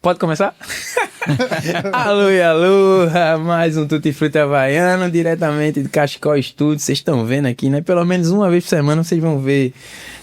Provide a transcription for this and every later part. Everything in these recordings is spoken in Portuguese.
Pode começar? Alô e alô, mais um Tutti Frutti Havaiano, diretamente de Cachecol Studio. Vocês estão vendo aqui, né? Pelo menos uma vez por semana vocês vão ver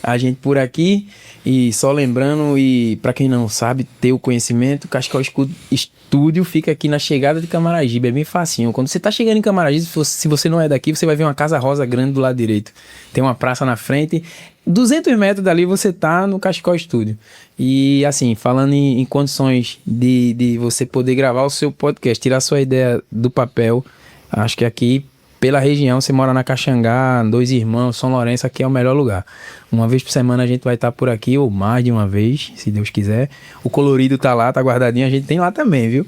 a gente por aqui. E só lembrando, e para quem não sabe, ter o conhecimento, Cachecol Studio fica aqui na chegada de Camaragibe, é bem facinho. Quando você tá chegando em Camaragibe, se você não é daqui, você vai ver uma casa rosa grande do lado direito. Tem uma praça na frente. 200 metros dali você tá no Cachecol Studio. E assim, falando em condições de você poder gravar o seu podcast, tirar sua ideia do papel, acho que aqui pela região, você mora na Caxangá, Dois Irmãos, São Lourenço, aqui é o melhor lugar. Uma vez por semana a gente vai estar por aqui, ou mais de uma vez, se Deus quiser. O colorido tá lá, tá guardadinho, a gente tem lá também, viu?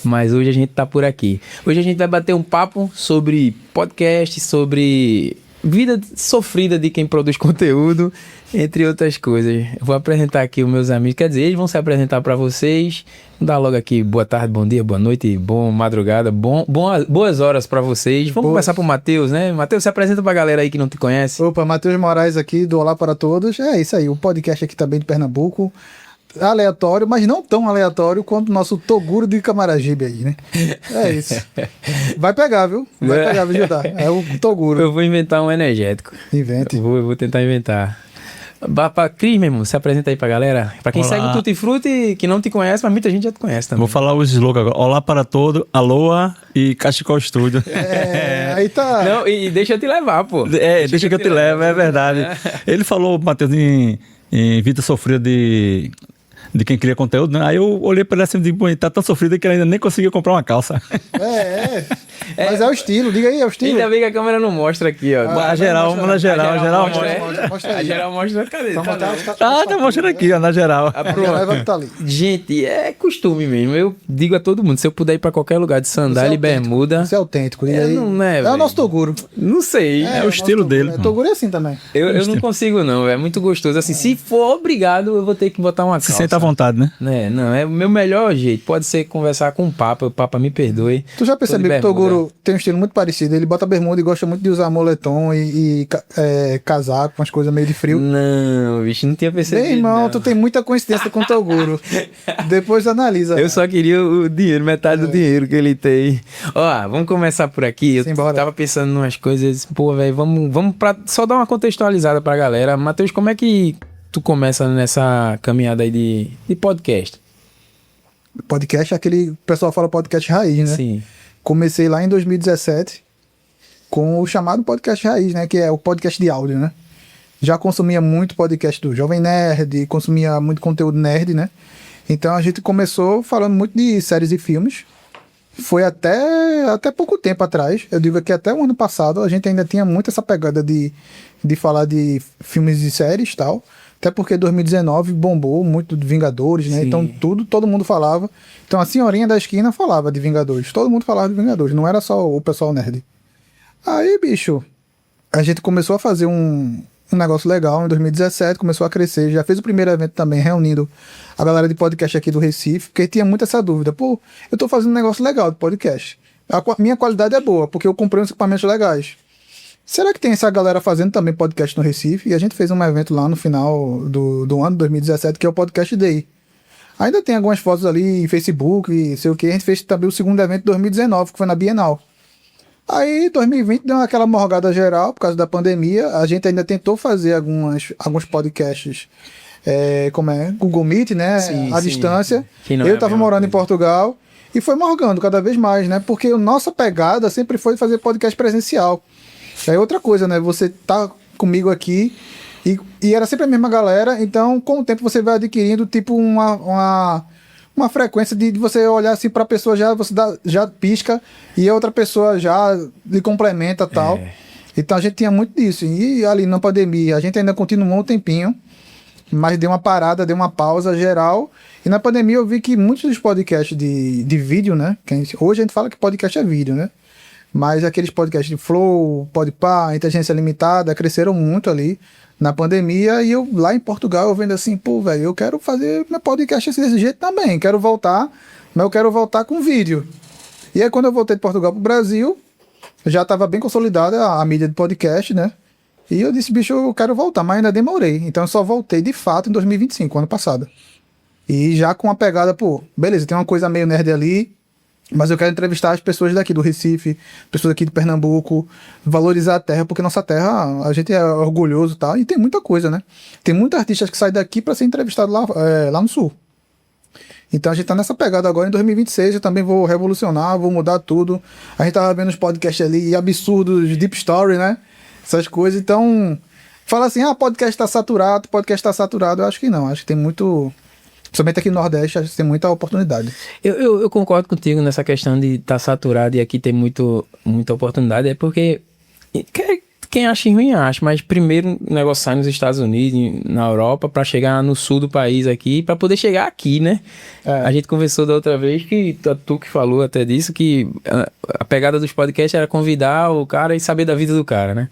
Mas hoje a gente tá por aqui. Hoje a gente vai bater um papo sobre podcast, sobre vida sofrida de quem produz conteúdo, entre outras coisas. Eu vou apresentar aqui os meus amigos, quer dizer, eles vão se apresentar para vocês. Vou dar logo aqui boa tarde, bom dia, boa noite, boa madrugada, boas horas para vocês. Vamos começar pro Matheus, né? Matheus, se apresenta pra galera aí que não te conhece. Opa, Matheus Moraes aqui do Olá para Todos. É isso aí, o podcast aqui também de Pernambuco. Aleatório, mas não tão aleatório quanto o nosso Toguro de Camaragibe aí, né? É isso. Vai pegar, viu? Vai pegar, viu, Judá? É o Toguro. Eu vou inventar um energético. Invente. Eu vou tentar inventar. Cris, meu irmão, se apresenta aí pra galera. Pra quem segue o Tutti Frutti, que não te conhece, mas muita gente já te conhece também. Vou falar o slogan agora. Olá para todo, aloha e Cachecol Studio. Aí tá. Não, e deixa eu te levar, pô. Deixa que eu te levo, é verdade. Ele falou, Matheus, em vida sofrida de quem cria conteúdo, né? Aí eu olhei para ele assim e disse, tá tão sofrido que ele ainda nem conseguiu comprar uma calça. Mas é o estilo, diga aí, é o estilo. Ainda bem que a câmera não mostra aqui, ó. A geral mostra. Mostra A aí. geral mostra, cadê? tá mostrando aqui, ó, na geral. Tá ali. Gente, é costume mesmo. Eu digo a todo mundo, se eu puder ir pra qualquer lugar de sandália e bermuda... Isso é autêntico. E aí, não é, o nosso Toguro. Não sei. É o estilo dele. Toguro é assim também. Eu não consigo, não. É muito gostoso. Assim, se for obrigado, eu vou ter que botar uma calça. Se senta à vontade, né? Não, é o meu melhor jeito. Pode ser conversar com o Papa me perdoe. Tu já percebeu que o Toguro tem um estilo muito parecido? Ele bota bermuda e gosta muito de usar moletom e casaco, umas coisas meio de frio. Não, bicho, não tinha percebido. Meu irmão, não. tu tem muita coincidência com o Toguro. Depois analisa. Eu só queria o dinheiro, metade do dinheiro que ele tem. Ó, vamos começar por aqui. Eu tava pensando em umas coisas. Pô, velho, vamos só dar uma contextualizada pra galera. Matheus, como é que tu começa nessa caminhada aí de podcast? Podcast é aquele... O pessoal fala podcast raiz, né? Sim. Comecei lá em 2017 com o chamado podcast raiz, né? Que é o podcast de áudio, né? Já consumia muito podcast do Jovem Nerd, consumia muito conteúdo nerd, né? Então a gente começou falando muito de séries e filmes. Foi até pouco tempo atrás. Eu digo que até o ano passado a gente ainda tinha muito essa pegada de falar de filmes e séries e tal. Até porque 2019 bombou muito de Vingadores, né? Sim. Então todo mundo falava. Então a senhorinha da esquina falava de Vingadores. Todo mundo falava de Vingadores, não era só o pessoal nerd. Aí, bicho, a gente começou a fazer um negócio legal em 2017, começou a crescer. Já fez o primeiro evento também, reunindo a galera de podcast aqui do Recife, porque tinha muito essa dúvida. Pô, eu tô fazendo um negócio legal de podcast. A minha qualidade é boa, porque eu comprei uns equipamentos legais. Será que tem essa galera fazendo também podcast no Recife? E a gente fez um evento lá no final do ano, 2017, que é o Podcast Day. Ainda tem algumas fotos ali em Facebook e sei o que. A gente fez também o segundo evento de 2019, que foi na Bienal. Aí, 2020 deu aquela morgada geral por causa da pandemia. A gente ainda tentou fazer alguns podcasts, Google Meet, né? Sim, à distância. Eu tava morando em Portugal e foi morgando cada vez mais, né? Porque a nossa pegada sempre foi fazer podcast presencial. É outra coisa, né? Você tá comigo aqui e era sempre a mesma galera, então com o tempo você vai adquirindo tipo uma frequência de você olhar assim pra pessoa, você já pisca e a outra pessoa já lhe complementa e tal. Então a gente tinha muito disso. E ali na pandemia a gente ainda continuou um tempinho, mas deu uma parada, deu uma pausa geral. E na pandemia eu vi que muitos dos podcasts de vídeo, né? Hoje a gente fala que podcast é vídeo, né? Mas aqueles podcasts de Flow, Podpah, Inteligência Limitada, cresceram muito ali na pandemia. E eu, lá em Portugal, eu vendo assim, pô, velho, eu quero fazer meu podcast desse jeito também. Quero voltar, mas eu quero voltar com vídeo. E aí, quando eu voltei de Portugal pro Brasil, já estava bem consolidada a mídia de podcast, né? E eu disse, bicho, eu quero voltar, mas ainda demorei. Então eu só voltei, de fato, em 2025, ano passado. E já com a pegada, pô, beleza, tem uma coisa meio nerd ali, mas eu quero entrevistar as pessoas daqui do Recife, pessoas aqui de Pernambuco, valorizar a terra, porque nossa terra, a gente é orgulhoso e tal, e tem muita coisa, né? Tem muitos artistas que saem daqui para ser entrevistado lá no Sul. Então a gente tá nessa pegada agora. Em 2026 eu também vou revolucionar, vou mudar tudo. A gente tava vendo os podcasts ali, absurdos, Deep Story, né? Essas coisas. Então, fala assim, podcast tá saturado, eu acho que não. Acho que tem muito... Principalmente aqui no Nordeste, acho que tem muita oportunidade. Eu concordo contigo nessa questão de estar saturado e aqui tem muita oportunidade. É porque quem acha ruim acha, mas primeiro o negócio sai nos Estados Unidos, na Europa, para chegar no sul do país aqui, para poder chegar aqui, né? A gente conversou da outra vez, que tu que falou até disso, que a pegada dos podcasts era convidar o cara e saber da vida do cara, né?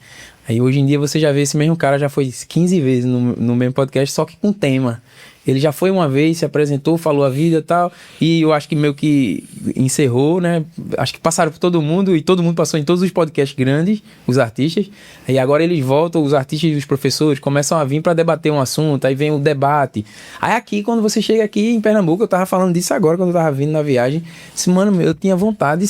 Aí hoje em dia você já vê esse mesmo cara, já foi 15 vezes no mesmo podcast, só que com tema. Ele já foi uma vez, se apresentou, falou a vida e tal, e eu acho que meio que encerrou, né? Acho que passaram por todo mundo, e todo mundo passou em todos os podcasts grandes, os artistas, e agora eles voltam, os artistas e os professores começam a vir para debater um assunto, aí vem o debate. Aí aqui, quando você chega aqui em Pernambuco, eu tava falando disso agora, quando eu tava vindo na viagem, disse, mano, eu tinha vontade,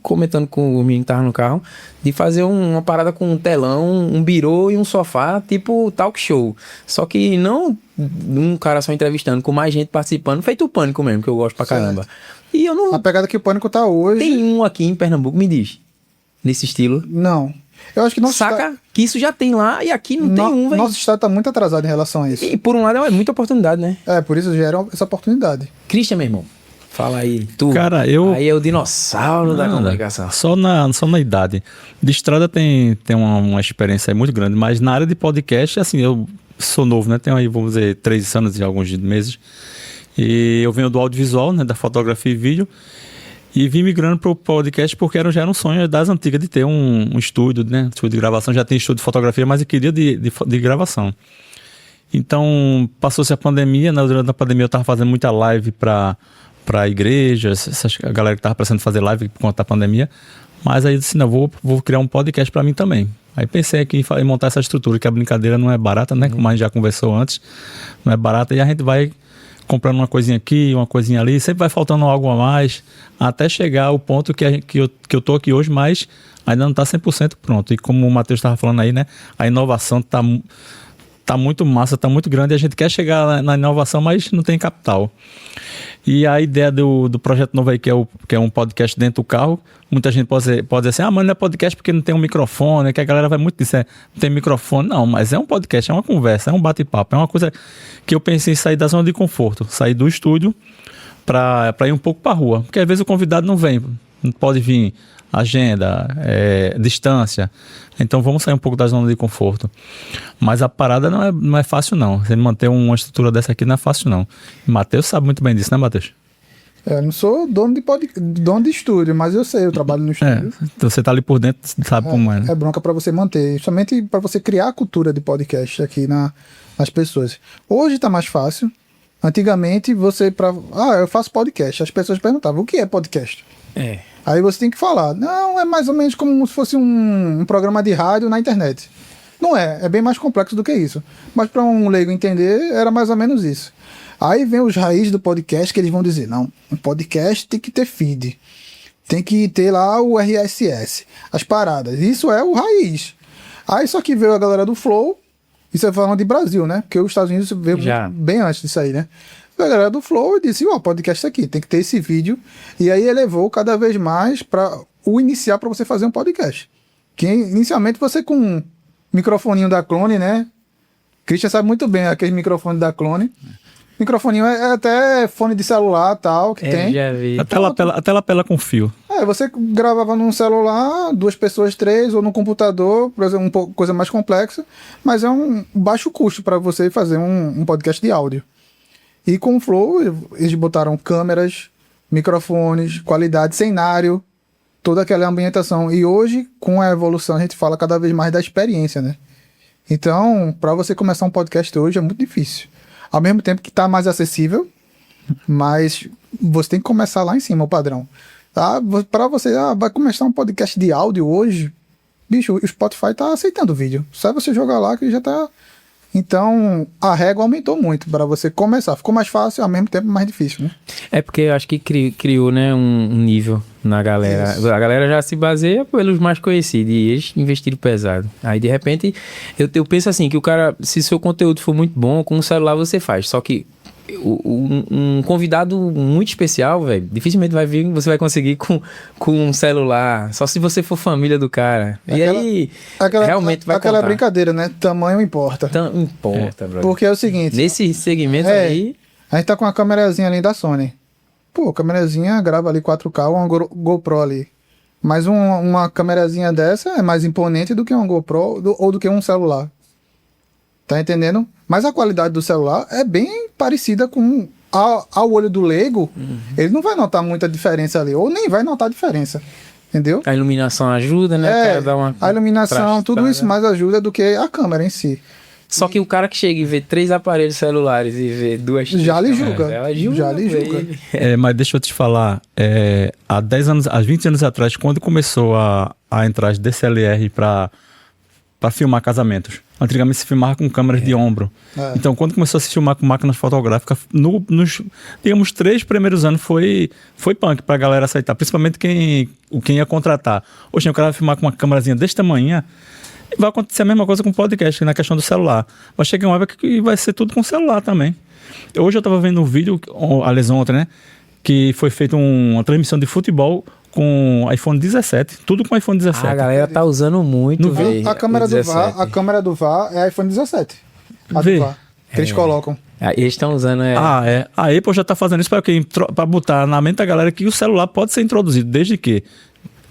comentando com o menino que tava no carro, de fazer uma parada com um telão, um birô e um sofá, tipo talk show. Só que não um cara só entrevistando, com mais gente participando, feito o Pânico mesmo, que eu gosto pra caramba. E eu não... A pegada que o Pânico tá hoje... Tem um aqui em Pernambuco, me diz, nesse estilo. Não. Eu acho que nosso Saca? Que isso já tem lá e aqui não tem um, velho. Nosso estado tá muito atrasado em relação a isso. E por um lado é muita oportunidade, né? Por isso gera essa oportunidade. Christian, meu irmão, fala aí, tu. Cara, Aí é o dinossauro da comunicação. Só na idade. De estrada tem uma experiência aí muito grande, mas na área de podcast, assim, eu sou novo, né? Tenho aí, vamos dizer, 3 anos e alguns meses. E eu venho do audiovisual, né? Da fotografia e vídeo. E vim migrando pro podcast porque já era um sonho das antigas de ter um estúdio, né? Estúdio de gravação. Já tem estúdio de fotografia, mas eu queria de gravação. Então, passou-se a pandemia, né? Durante a pandemia eu estava fazendo muita live para igrejas, a galera que estava precisando fazer live por conta da pandemia. Mas aí eu disse, não, vou criar um podcast para mim também. Aí pensei aqui em montar essa estrutura, que a brincadeira não é barata, né? Como a gente já conversou antes, não é barata. E a gente vai comprando uma coisinha aqui, uma coisinha ali, sempre vai faltando algo a mais, até chegar ao ponto que eu tô aqui hoje, mas ainda não está 100% pronto. E como o Matheus estava falando aí, né? A inovação tá muito massa, tá muito grande, e a gente quer chegar na inovação, mas não tem capital. E a ideia do projeto novo aí, que é um podcast dentro do carro, muita gente pode dizer assim, mas não é podcast porque não tem um microfone, que a galera vai muito dizer, não tem microfone. Não, mas é um podcast, é uma conversa, é um bate-papo, é uma coisa que eu pensei em sair da zona de conforto, sair do estúdio para ir um pouco para a rua, porque às vezes o convidado não vem, não pode vir, agenda, distância. Então vamos sair um pouco da zona de conforto. Mas a parada não é fácil, não. Você manter uma estrutura dessa aqui não é fácil, não. Matheus sabe muito bem disso, né, Matheus? Eu não sou dono de estúdio, mas eu sei, eu trabalho no estúdio. Então você tá ali por dentro, sabe como é. Né? É bronca para você manter, somente para você criar a cultura de podcast aqui nas pessoas. Hoje tá mais fácil. Antigamente eu faço podcast. As pessoas perguntavam, o que é podcast? Aí você tem que falar, não, é mais ou menos como se fosse um programa de rádio na internet. Não é bem mais complexo do que isso. Mas para um leigo entender, era mais ou menos isso. Aí vem os raízes do podcast que eles vão dizer, não, um podcast tem que ter feed, tem que ter lá o RSS, as paradas, isso é o raiz. Aí só que veio a galera do Flow, isso é falando de Brasil, né? Porque os Estados Unidos veio bem antes disso aí, né? A galera do Flow disse, podcast aqui, tem que ter esse vídeo. E aí elevou cada vez mais para o iniciar para você fazer um podcast. Que inicialmente você com um microfoninho da Clone, né? Christian sabe muito bem aquele microfone da Clone. Microfoninho é até fone de celular tal, que tem. Já vi. A tela pela com fio. Você gravava num celular, 2 pessoas, 3, ou no computador, por exemplo, coisa mais complexa, mas é um baixo custo para você fazer um podcast de áudio. E com o Flow, eles botaram câmeras, microfones, qualidade, cenário, toda aquela ambientação. E hoje, com a evolução, a gente fala cada vez mais da experiência, né? Então, para você começar um podcast hoje é muito difícil. Ao mesmo tempo que está mais acessível, mas você tem que começar lá em cima, o padrão. Tá? Para você, vai começar um podcast de áudio hoje, bicho, o Spotify tá aceitando o vídeo. Só você jogar lá que já tá Então, a régua aumentou muito para você começar. Ficou mais fácil, ao mesmo tempo mais difícil, né? É porque eu acho que criou, né, um nível na galera. Isso. A galera já se baseia pelos mais conhecidos e eles investiram pesado. Aí, de repente, eu penso assim, que o cara, se seu conteúdo for muito bom, com o celular você faz. Só que um convidado muito especial, velho, dificilmente vai vir, você vai conseguir com um celular, só se você for família do cara. E aí, realmente vai aquela contar. brincadeira, né? Tamanho importa. Então, importa, brother. Porque é o seguinte... Nesse segmento É. aí... A gente tá com uma câmerazinha ali da Sony. Pô, câmerazinha grava ali 4K, uma GoPro ali. Mas uma câmerazinha dessa é mais imponente do que uma GoPro ou do que um celular. Tá entendendo? Mas a qualidade do celular é bem parecida com... Ao olho do leigo, ele não vai notar muita diferença ali. Ou nem vai notar diferença. Entendeu? A iluminação ajuda, né? O cara dá uma a iluminação, tudo trastada. isso mais ajuda do que a câmera em si. Só que o cara que chega e vê 3 aparelhos celulares e vê 2 Já lhe câmeras, julga. ela julga, Já lhe velho. julga. Mas deixa eu te falar, há 10 anos, há 20 anos atrás, quando começou a entrar as DSLR para filmar casamentos, antigamente se filmava com câmeras de ombro. Então, quando começou a se filmar com máquinas fotográficas, nos, digamos, 3 primeiros anos foi punk pra galera aceitar, principalmente quem ia contratar. Hoje o cara vai filmar com uma câmerazinha desse tamanho, vai acontecer a mesma coisa com o podcast, na questão do celular. Vai chegar uma época que vai ser tudo com celular também. Hoje eu estava vendo um vídeo, aliás ontem, né? Que foi feita uma transmissão de futebol com iPhone 17. Tudo com iPhone 17. A galera tá usando muito, No velho. A câmera o do 17. VAR, a câmera do VAR é iPhone 17. A Vê. do VAR. Que eles colocam. Ah, eles estão usando... A Apple já está fazendo isso para botar na mente da galera que o celular pode ser introduzido, desde que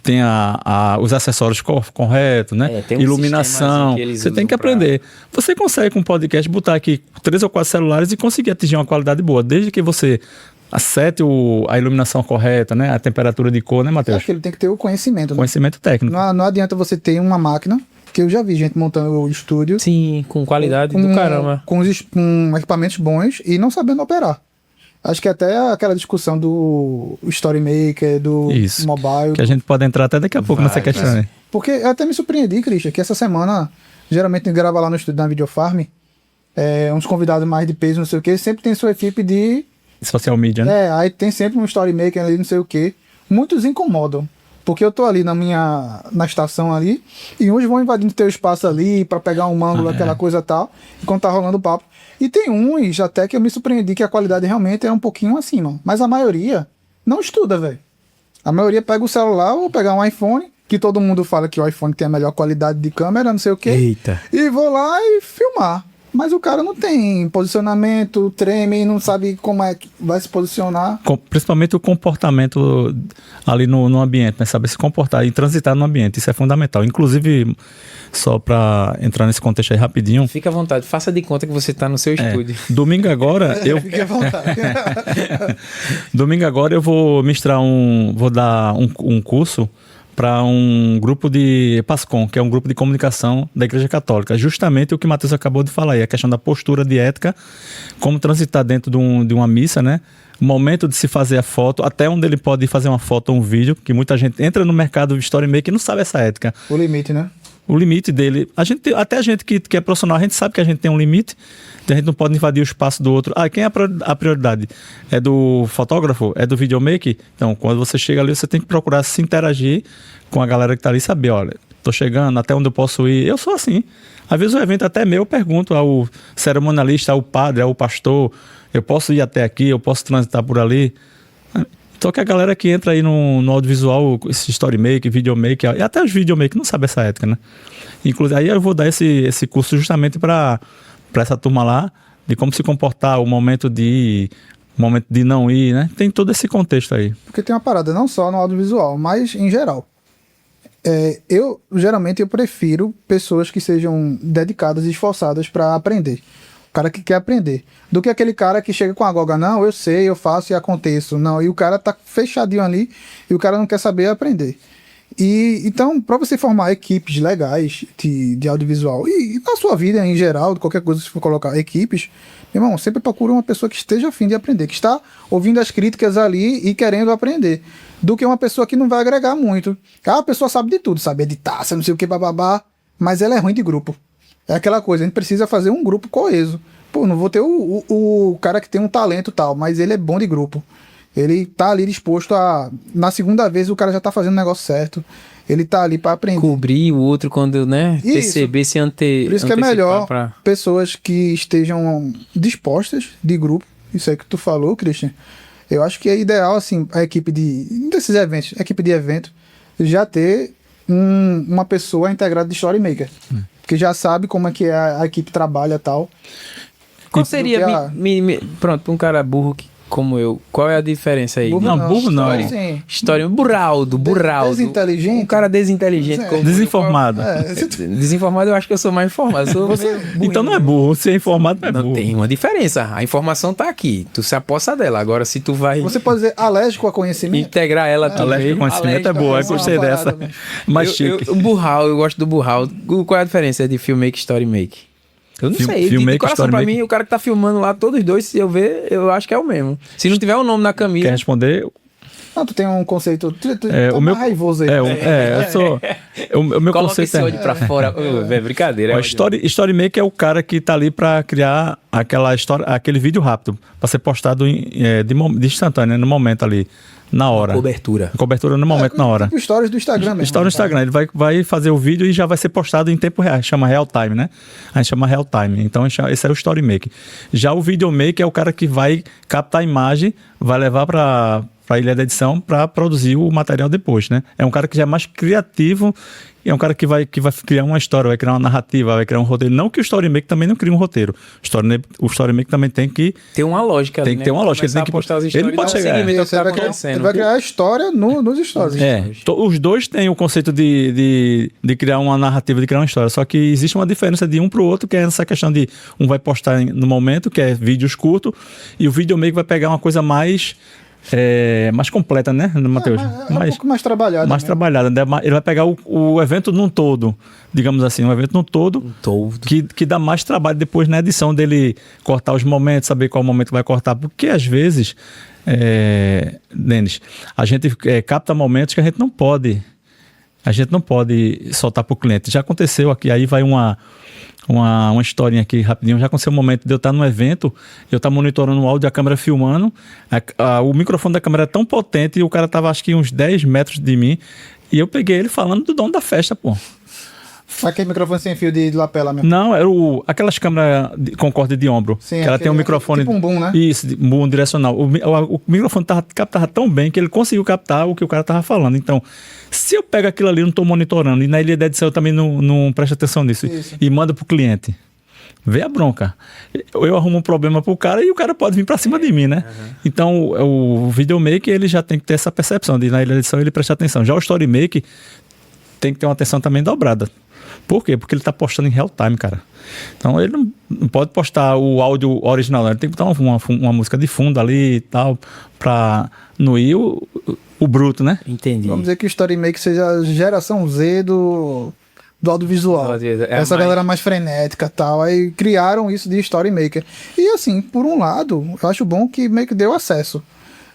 tenha os acessórios corretos, né? Tem um Iluminação. sistemazinho que eles Você tem usam que aprender. Você consegue com o podcast botar aqui 3 ou 4 celulares e conseguir atingir uma qualidade boa, desde que você acerte a iluminação correta, né? A temperatura de cor, né, É Matheus? que ele tem que ter o conhecimento. Né? Conhecimento técnico. Não adianta você ter uma máquina, que eu já vi gente montando o estúdio Sim, com qualidade do caramba. com equipamentos bons e não sabendo operar. Acho que até aquela discussão do Story Maker, do Isso. mobile. Que a gente pode entrar até daqui a pouco nessa questão aí. Porque eu até me surpreendi, Christian, que essa semana, geralmente grava lá no estúdio da Videofarm, uns convidados mais de peso, não sei o que, sempre tem sua equipe de... Social media, né? aí tem sempre um Story Maker ali, não sei o que. Muitos incomodam. Porque eu tô ali na estação ali, e uns vão invadindo teu espaço ali pra pegar um ângulo, aquela coisa tal, enquanto tá rolando o papo. E tem uns até que eu me surpreendi que a qualidade realmente é um pouquinho acima. Mas a maioria não estuda, velho. A maioria pega o celular ou pegar um iPhone, que todo mundo fala que o iPhone tem a melhor qualidade de câmera, não sei o quê. Eita. E vou lá e filmar. Mas o cara não tem posicionamento, treme, não sabe como é que vai se posicionar. Principalmente o comportamento ali no ambiente, né? Saber se comportar e transitar no ambiente, isso é fundamental. Inclusive, só para entrar nesse contexto aí rapidinho, Fica à vontade, faça de conta que você tá no seu estúdio. domingo agora Fique à vontade. domingo agora eu vou ministrar vou dar um curso para um grupo de PASCOM, que é um grupo de comunicação da Igreja Católica. Justamente o que o Matheus acabou de falar aí, a questão da postura de ética, como transitar dentro de uma missa, né? O momento de se fazer a foto, até onde ele pode fazer uma foto ou um vídeo, que muita gente entra no mercado Story Maker e não sabe essa ética. O limite, né? O limite dele, até a gente que é profissional, a gente sabe que a gente tem um limite, a gente não pode invadir o espaço do outro. Quem é a prioridade? É do fotógrafo? É do videomaker? Então, quando você chega ali, você tem que procurar se interagir com a galera que tá ali e saber, olha, tô chegando, até onde eu posso ir. Eu sou assim. Às vezes o evento até meu, eu pergunto ao cerimonialista, ao padre, ao pastor, eu posso ir até aqui, eu posso transitar por ali. Só que a galera que entra aí no audiovisual, esse Story Maker, Videomaker, e até os Videomaker não sabem essa ética, né? Inclusive, aí eu vou dar esse curso justamente para essa turma lá, de como se comportar, o momento de não ir, né? Tem todo esse contexto aí. Porque tem uma parada, não só no audiovisual, mas em geral. Geralmente eu prefiro pessoas que sejam dedicadas e esforçadas para aprender. O cara que quer aprender. Do que aquele cara que chega com a goga, não, eu sei, eu faço e aconteço. Não, e o cara tá fechadinho ali e o cara não quer saber aprender. Então, para você formar equipes legais de audiovisual e na sua vida em geral, qualquer coisa que você for colocar equipes, meu irmão, sempre procura uma pessoa que esteja a fim de aprender, que está ouvindo as críticas ali e querendo aprender, do que uma pessoa que não vai agregar muito. A pessoa sabe de tudo, sabe editar, sabe não sei o que, bababá, mas ela é ruim de grupo. É aquela coisa, a gente precisa fazer um grupo coeso. Pô, não vou ter o cara que tem um talento e tal, mas ele é bom de grupo. Ele tá ali disposto a... Na segunda vez o cara já tá fazendo o negócio certo. Ele tá ali pra aprender. Cobrir o outro quando, né? Isso. Perceber, se Por isso que é melhor pessoas que estejam dispostas de grupo. Isso aí que tu falou, Christian. Eu acho que é ideal, assim, a equipe desses eventos, a equipe de evento, já ter uma pessoa integrada de Storymaker. Porque já sabe como é que a equipe trabalha e tal. Qual seria, pronto, pra um cara burro como eu, qual é a diferença aí? Burro não. História, burraldo. Desinteligente? Um cara desinteligente. Como desinformado. Desinformado, eu acho que eu sou mais informado. Então não é burro, se é informado não é burro. Não, tem uma diferença. A informação tá aqui, tu se aposta dela. Agora, se tu vai... Você pode dizer alérgico a conhecimento? Integrar ela também. Alérgico a conhecimento é boa, eu gostei dessa. Mais chique. O burral, eu gosto do burral. Qual é a diferença de filmmaker e storymaker? Eu não sei, de coração pra mim, o cara que tá filmando lá, todos dois, se eu ver, eu acho que é o mesmo. Se não tiver o nome na camisa... Quer responder? Não, tu tem um conceito... Tu tá o meu raivoso aí. Eu sou... O meu Coloca conceito esse olho pra fora. É brincadeira. O Storymaker é o cara que tá ali pra criar aquela história, aquele vídeo rápido, pra ser postado de instantâneo, no momento ali. Na hora. Cobertura no momento, na hora. Tipo stories do Instagram mesmo. Stories do Instagram. Ele vai fazer o vídeo e já vai ser postado em tempo real. Chama real time, né? A gente chama real time. Então, esse é o Storymaker. Já o Videomaker é o cara que vai captar a imagem, vai levar para a ilha da edição para produzir o material depois, né? É um cara que já é mais criativo e é um cara que vai criar uma história, vai criar uma narrativa, vai criar um roteiro. Não que o Storymaker também não crie um roteiro. O Storymaker também tem que... Tem uma lógica ali, Tem que ter uma lógica. Ele tem que postar as histórias. Ele pode chegar. Ele vai criar a história nos stories. Os dois têm o conceito de criar uma narrativa, de criar uma história. Só que existe uma diferença de um para o outro, que é essa questão de um vai postar no momento, que é vídeos curtos, e o Videomaker vai pegar uma coisa mais completa, né, Matheus? Um pouco mais trabalhada. Mais trabalhada. Ele vai pegar o evento num todo, digamos assim, um evento num todo, que dá mais trabalho depois na edição dele cortar os momentos, saber qual momento vai cortar, porque às vezes, Denis, a gente capta momentos que a gente não pode soltar para o cliente. Já aconteceu aqui, aí vai uma historinha aqui rapidinho. Já aconteceu um momento de eu estar num evento, eu estar monitorando o áudio, a câmera filmando, o microfone da câmera é tão potente e o cara estava acho que uns 10 metros de mim e eu peguei ele falando do dono da festa, pô. Aquele microfone sem fio de lapela mesmo. Não, era aquelas câmeras com corte de ombro. Sim, que ela tem um microfone... Tipo um boom, né? Isso, um boom direcional. O microfone captava tão bem que ele conseguiu captar o que o cara estava falando. Então, se eu pego aquilo ali e não estou monitorando, e na ilha da edição eu também não presto atenção nisso, e mando pro cliente, vê a bronca. Eu arrumo um problema pro cara e o cara pode vir para cima de mim, né? Então, o Videomaker, ele já tem que ter essa percepção de, na ilha da edição, ele prestar atenção. Já o Storymaker tem que ter uma atenção também dobrada. Por quê? Porque ele está postando em real time, cara. Então ele não pode postar o áudio original, ele tem que botar uma música de fundo ali e tal, para anuir o bruto, né? Entendi. Vamos dizer que o Storymaker seja a geração Z do audiovisual. Essa galera mais frenética e tal. Aí criaram isso de Storymaker. E assim, por um lado, eu acho bom que meio que deu acesso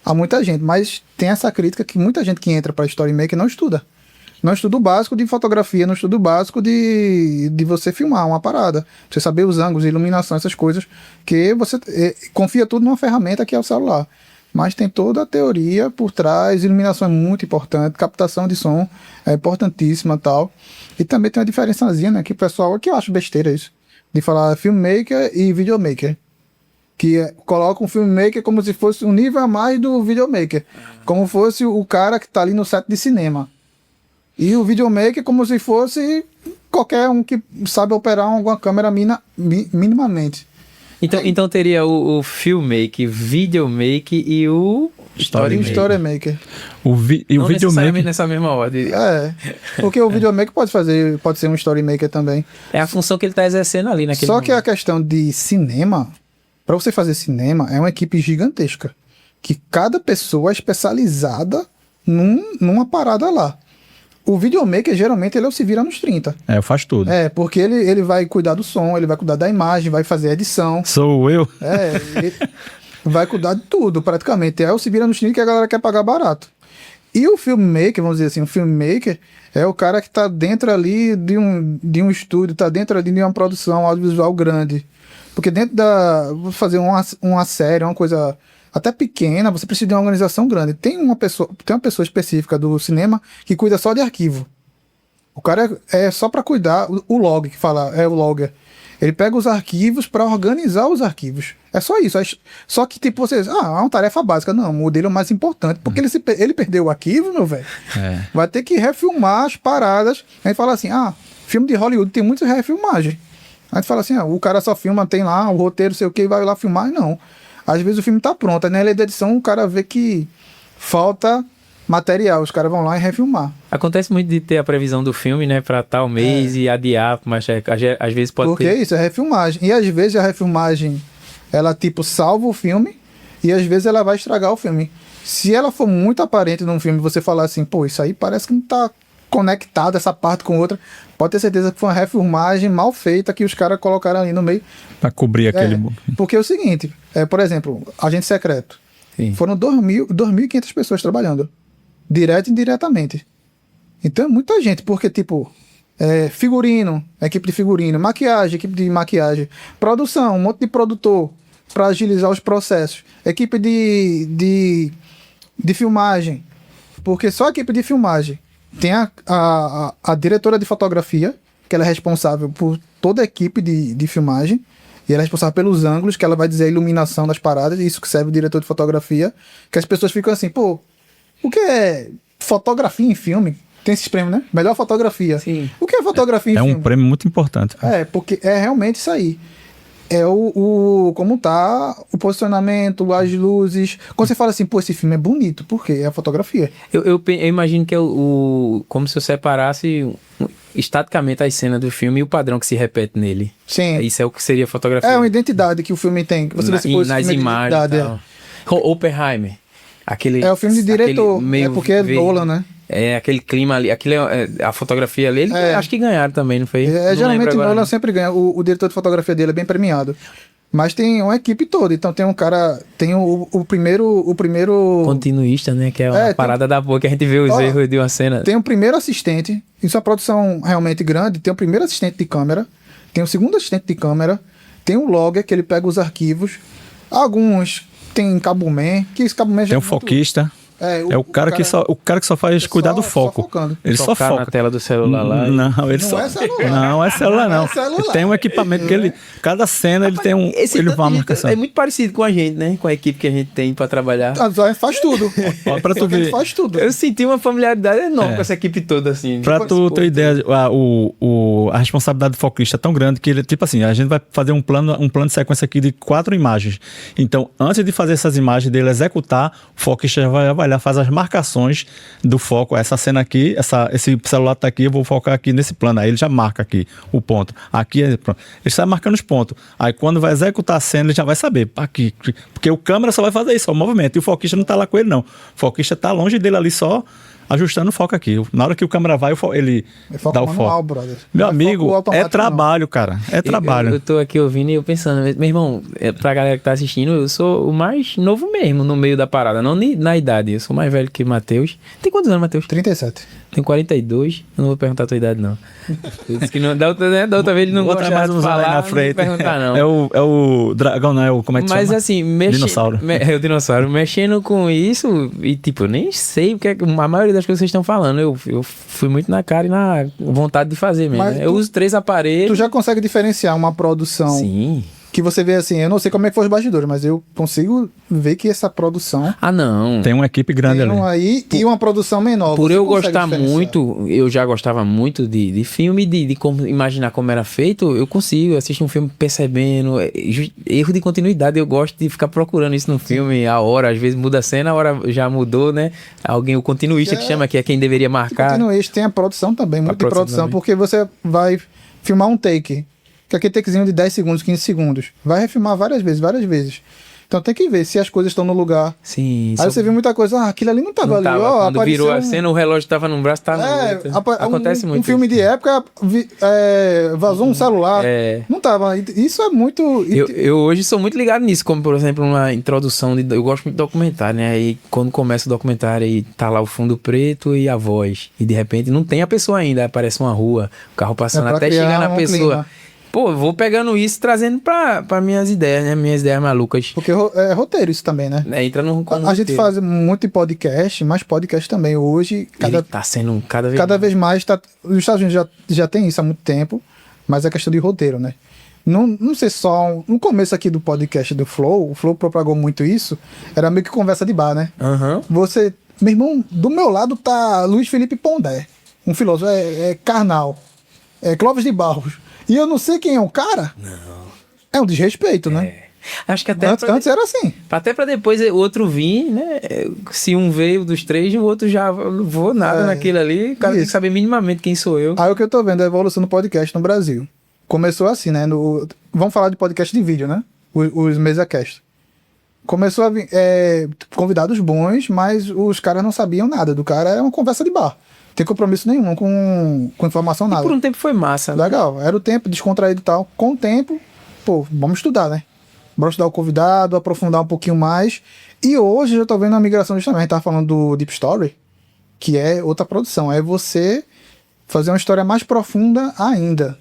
a muita gente, mas tem essa crítica que muita gente que entra para Storymaker não estuda. Não estuda o básico de fotografia, não estuda o básico de você filmar uma parada. Você saber os ângulos, iluminação, essas coisas, que você confia tudo numa ferramenta que é o celular. Mas tem toda a teoria por trás, iluminação é muito importante, captação de som é importantíssima e tal. E também tem uma diferençazinha, né, que o pessoal, que eu acho besteira isso, de falar filmmaker e videomaker. Que coloca um filmmaker como se fosse um nível a mais do videomaker. Como fosse o cara que está ali no set de cinema. E o videomaker como se fosse qualquer um que sabe operar alguma câmera minimamente. Então teria o filmmaker, videomaker e o storymaker. O videomaker nessa mesma ordem. Porque o videomaker pode ser um storymaker também. É a função que ele está exercendo ali naquele momento. Que a questão de cinema, para você fazer cinema, é uma equipe gigantesca. Que cada pessoa é especializada numa parada lá. O videomaker, geralmente, ele se vira nos 30. Faz tudo. Porque ele vai cuidar do som, ele vai cuidar da imagem, vai fazer a edição. Sou eu. Ele vai cuidar de tudo, praticamente. Aí se vira nos 30 que a galera quer pagar barato. E o filmmaker, vamos dizer assim, o filmmaker é o cara que tá dentro ali de um estúdio, tá dentro ali de uma produção audiovisual grande. Porque dentro vou fazer uma série, uma coisa até pequena, você precisa de uma organização grande. Tem uma pessoa específica do cinema que cuida só de arquivo. O cara é só para cuidar, o log que fala, é o logger. Ele pega os arquivos para organizar os arquivos. É só isso. Só que, tipo, vocês... é uma tarefa básica. Não, o dele é o mais importante. Porque ele perdeu o arquivo, meu velho. Vai ter que refilmar as paradas. A gente fala assim, filme de Hollywood tem muita refilmagem. A gente fala assim, o cara só filma, tem lá o roteiro, sei o que, vai lá filmar. Não. Às vezes o filme tá pronto. Aí na lei da edição o cara vê que falta material. Os caras vão lá e refilmar. Acontece muito de ter a previsão do filme, né, pra tal mês e adiar, mas às vezes pode Porque ter... isso, é refilmagem. E às vezes a refilmagem, ela tipo salva o filme e às vezes ela vai estragar o filme. Se ela for muito aparente num filme, você falar assim, pô, isso aí parece que não tá conectado essa parte com outra, pode ter certeza que foi uma refilmagem mal feita que os caras colocaram ali no meio. Pra cobrir aquele... Porque é o seguinte, por exemplo, Agente Secreto. Sim. Foram 2.500 pessoas trabalhando. Direto e indiretamente. Então é muita gente, porque tipo, figurino, equipe de figurino, maquiagem, equipe de maquiagem, produção, um monte de produtor para agilizar os processos, equipe de filmagem, porque só a equipe de filmagem tem a diretora de fotografia, que ela é responsável por toda a equipe de filmagem, e ela é responsável pelos ângulos, que ela vai dizer a iluminação das paradas, isso que serve o diretor de fotografia, que as pessoas ficam assim, pô, o que é fotografia em filme? Tem esses prêmios, né? Melhor fotografia. Sim. O que é fotografia em filme? É um prêmio muito importante. Porque é realmente isso aí. É como tá o posicionamento, as luzes. Quando você fala assim, pô, esse filme é bonito, por quê? É a fotografia. Eu imagino que é como se eu separasse estaticamente as cenas do filme e o padrão que se repete nele. Sim. Isso é o que seria fotografia. É uma identidade que o filme tem. Que você vê se fosse nas filme de imagens. identidade, Oppenheimer. É o filme de diretor. Meio Porque é Nolan, né? É, aquele clima ali. A fotografia ali, acho que ganharam também, não foi? Não geralmente lembro agora, Nolan sempre ganha. O diretor de fotografia dele é bem premiado. Mas tem uma equipe toda. Então tem um cara. Tem o primeiro. Continuista, né? Que é uma parada da boa que a gente vê os erros de uma cena. Tem o primeiro assistente. Isso é uma produção realmente grande. Tem o primeiro assistente de câmera. Tem o segundo assistente de câmera. Tem o logger, que ele pega os arquivos. Alguns tem cabuman, que esse cabuman já tem um foquista. É o cara que só faz cuidar do foco. Ele só foca na tela do celular lá. Não, ele não só... é celular. Não é celular, não. É celular. Tem um equipamento que ele... Cada cena ele tem um... Ele vai uma marcação. É muito parecido com a gente, né? Com a equipe que a gente tem pra trabalhar. Faz tudo. Pra tu ver. Faz tudo. Eu senti uma familiaridade enorme com essa equipe toda, assim. Pra tu ter ideia, a responsabilidade do foquista é tão grande que ele, tipo assim, a gente vai fazer um plano de sequência aqui de 4 imagens. Então, antes de fazer essas imagens, dele executar, o foquista já vai lá, faz as marcações do foco. Essa cena aqui, esse celular tá aqui, eu vou focar aqui nesse plano. Aí ele já marca aqui o ponto. Aqui, pronto. Ele sai marcando os pontos. Aí quando vai executar a cena, ele já vai saber. Aqui. Porque o câmera só vai fazer isso, o movimento. E o foquista não tá lá com ele, não. O foquista tá longe dele ali só ajustando o foco aqui. Na hora que o câmera vai, ele dá o foco. Brother. Meu amigo, é trabalho, cara. É trabalho. Eu tô aqui ouvindo e eu pensando, meu irmão, pra galera que tá assistindo, eu sou o mais novo mesmo no meio da parada, não na idade. Eu sou mais velho que Matheus. Tem quantos anos, Matheus? 37. Tem 42. Eu não vou perguntar a tua idade, não. Eu disse que não, da outra vez ele não gosta mais de falar na frente. Não vou perguntar, não. É o dragão, não é o... Como é que Mas chama? assim, dinossauro. É o dinossauro. Mexendo com isso, e tipo, eu nem sei o que a maioria das coisas que vocês estão falando. Eu fui muito na cara e na vontade de fazer mesmo. Né? Eu uso 3 aparelhos. Tu já consegue diferenciar uma produção... Sim. Que você vê assim, eu não sei como é que foi os bastidores, mas eu consigo ver que essa produção... não. Tem uma equipe grande ali. Aí, e uma produção menor. Por eu gostar muito, eu já gostava muito de filme, de imaginar como era feito, eu consigo assistir um filme percebendo erro de continuidade. Eu gosto de ficar procurando isso no filme a hora, às vezes muda a cena, a hora já mudou, né? O continuista que chama, que é quem deveria marcar. O continuista tem a produção também, muito de produção, também. Porque você vai filmar um take, que é aquele takezinho de 10 segundos, 15 segundos. Vai refilmar várias vezes. Então tem que ver se as coisas estão no lugar. Sim. Aí você vê muita coisa, aquilo ali não tava ali, ó. Quando virou a cena, o relógio tava num braço, tava no outro. Acontece muito. Um filme de época vazou um celular. Não tava. Isso é muito. Eu hoje sou muito ligado nisso, como por exemplo, uma introdução eu gosto muito de documentário, né? Aí quando começa o documentário e tá lá o fundo preto e a voz. E de repente não tem a pessoa ainda, aparece uma rua, o carro passando até chegar na pessoa. Clima. Pô, eu vou pegando isso e trazendo pra minhas ideias, né? Minhas ideias malucas. Porque é roteiro isso também, né? Entra no A gente faz muito podcast, mas podcast também hoje... Tá sendo cada vez mais. Os Estados Unidos já tem isso há muito tempo, mas é questão de roteiro, né? Não sei só... No começo aqui do podcast do Flow, o Flow propagou muito isso, era meio que conversa de bar, né? Você... Meu irmão, do meu lado tá Luiz Felipe Pondé, um filósofo, carnal, Clóvis de Barros. E eu não sei quem é o cara? Não. É um desrespeito, né? Acho que até antes era assim. Até pra depois o outro vir, né? Se um veio dos três, o outro já não vou nada naquilo ali. O cara tem que saber minimamente quem sou eu. Aí o que eu tô vendo é a evolução do podcast no Brasil. Começou assim, né? Vamos falar de podcast de vídeo, né? Os MesaCast. Começou a vir convidados bons, mas os caras não sabiam nada. Do cara era uma conversa de bar. Tem compromisso nenhum com informação, nada. E por um tempo foi massa. Legal, era o tempo, descontraído e tal. Com o tempo, vamos estudar, né? Vamos estudar o convidado, aprofundar um pouquinho mais. E hoje eu tô vendo a migração justamente. A gente tava falando do Deep Story, que é outra produção. É você fazer uma história mais profunda ainda.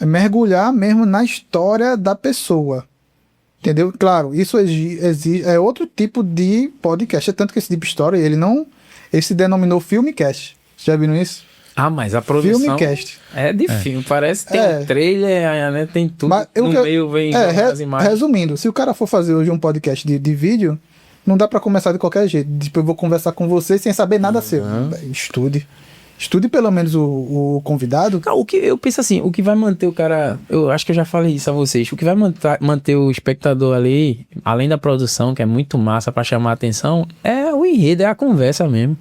É mergulhar mesmo na história da pessoa. Entendeu? Claro, isso exige é outro tipo de podcast. É tanto que esse Deep Story, ele se denominou Filmcast. Já viram isso? Mas a produção Filmcast. É de filme, parece que tem um trailer, né? Tem tudo. Mas no meio vem as imagens. Resumindo, se o cara for fazer hoje um podcast de vídeo, não dá pra começar de qualquer jeito. Tipo, eu vou conversar com você sem saber nada seu. Estude pelo menos o convidado. O que eu penso assim, o que vai manter o cara... Eu acho que eu já falei isso a vocês. O que vai manter o espectador ali, além da produção, que é muito massa pra chamar a atenção, é o enredo, é a conversa mesmo.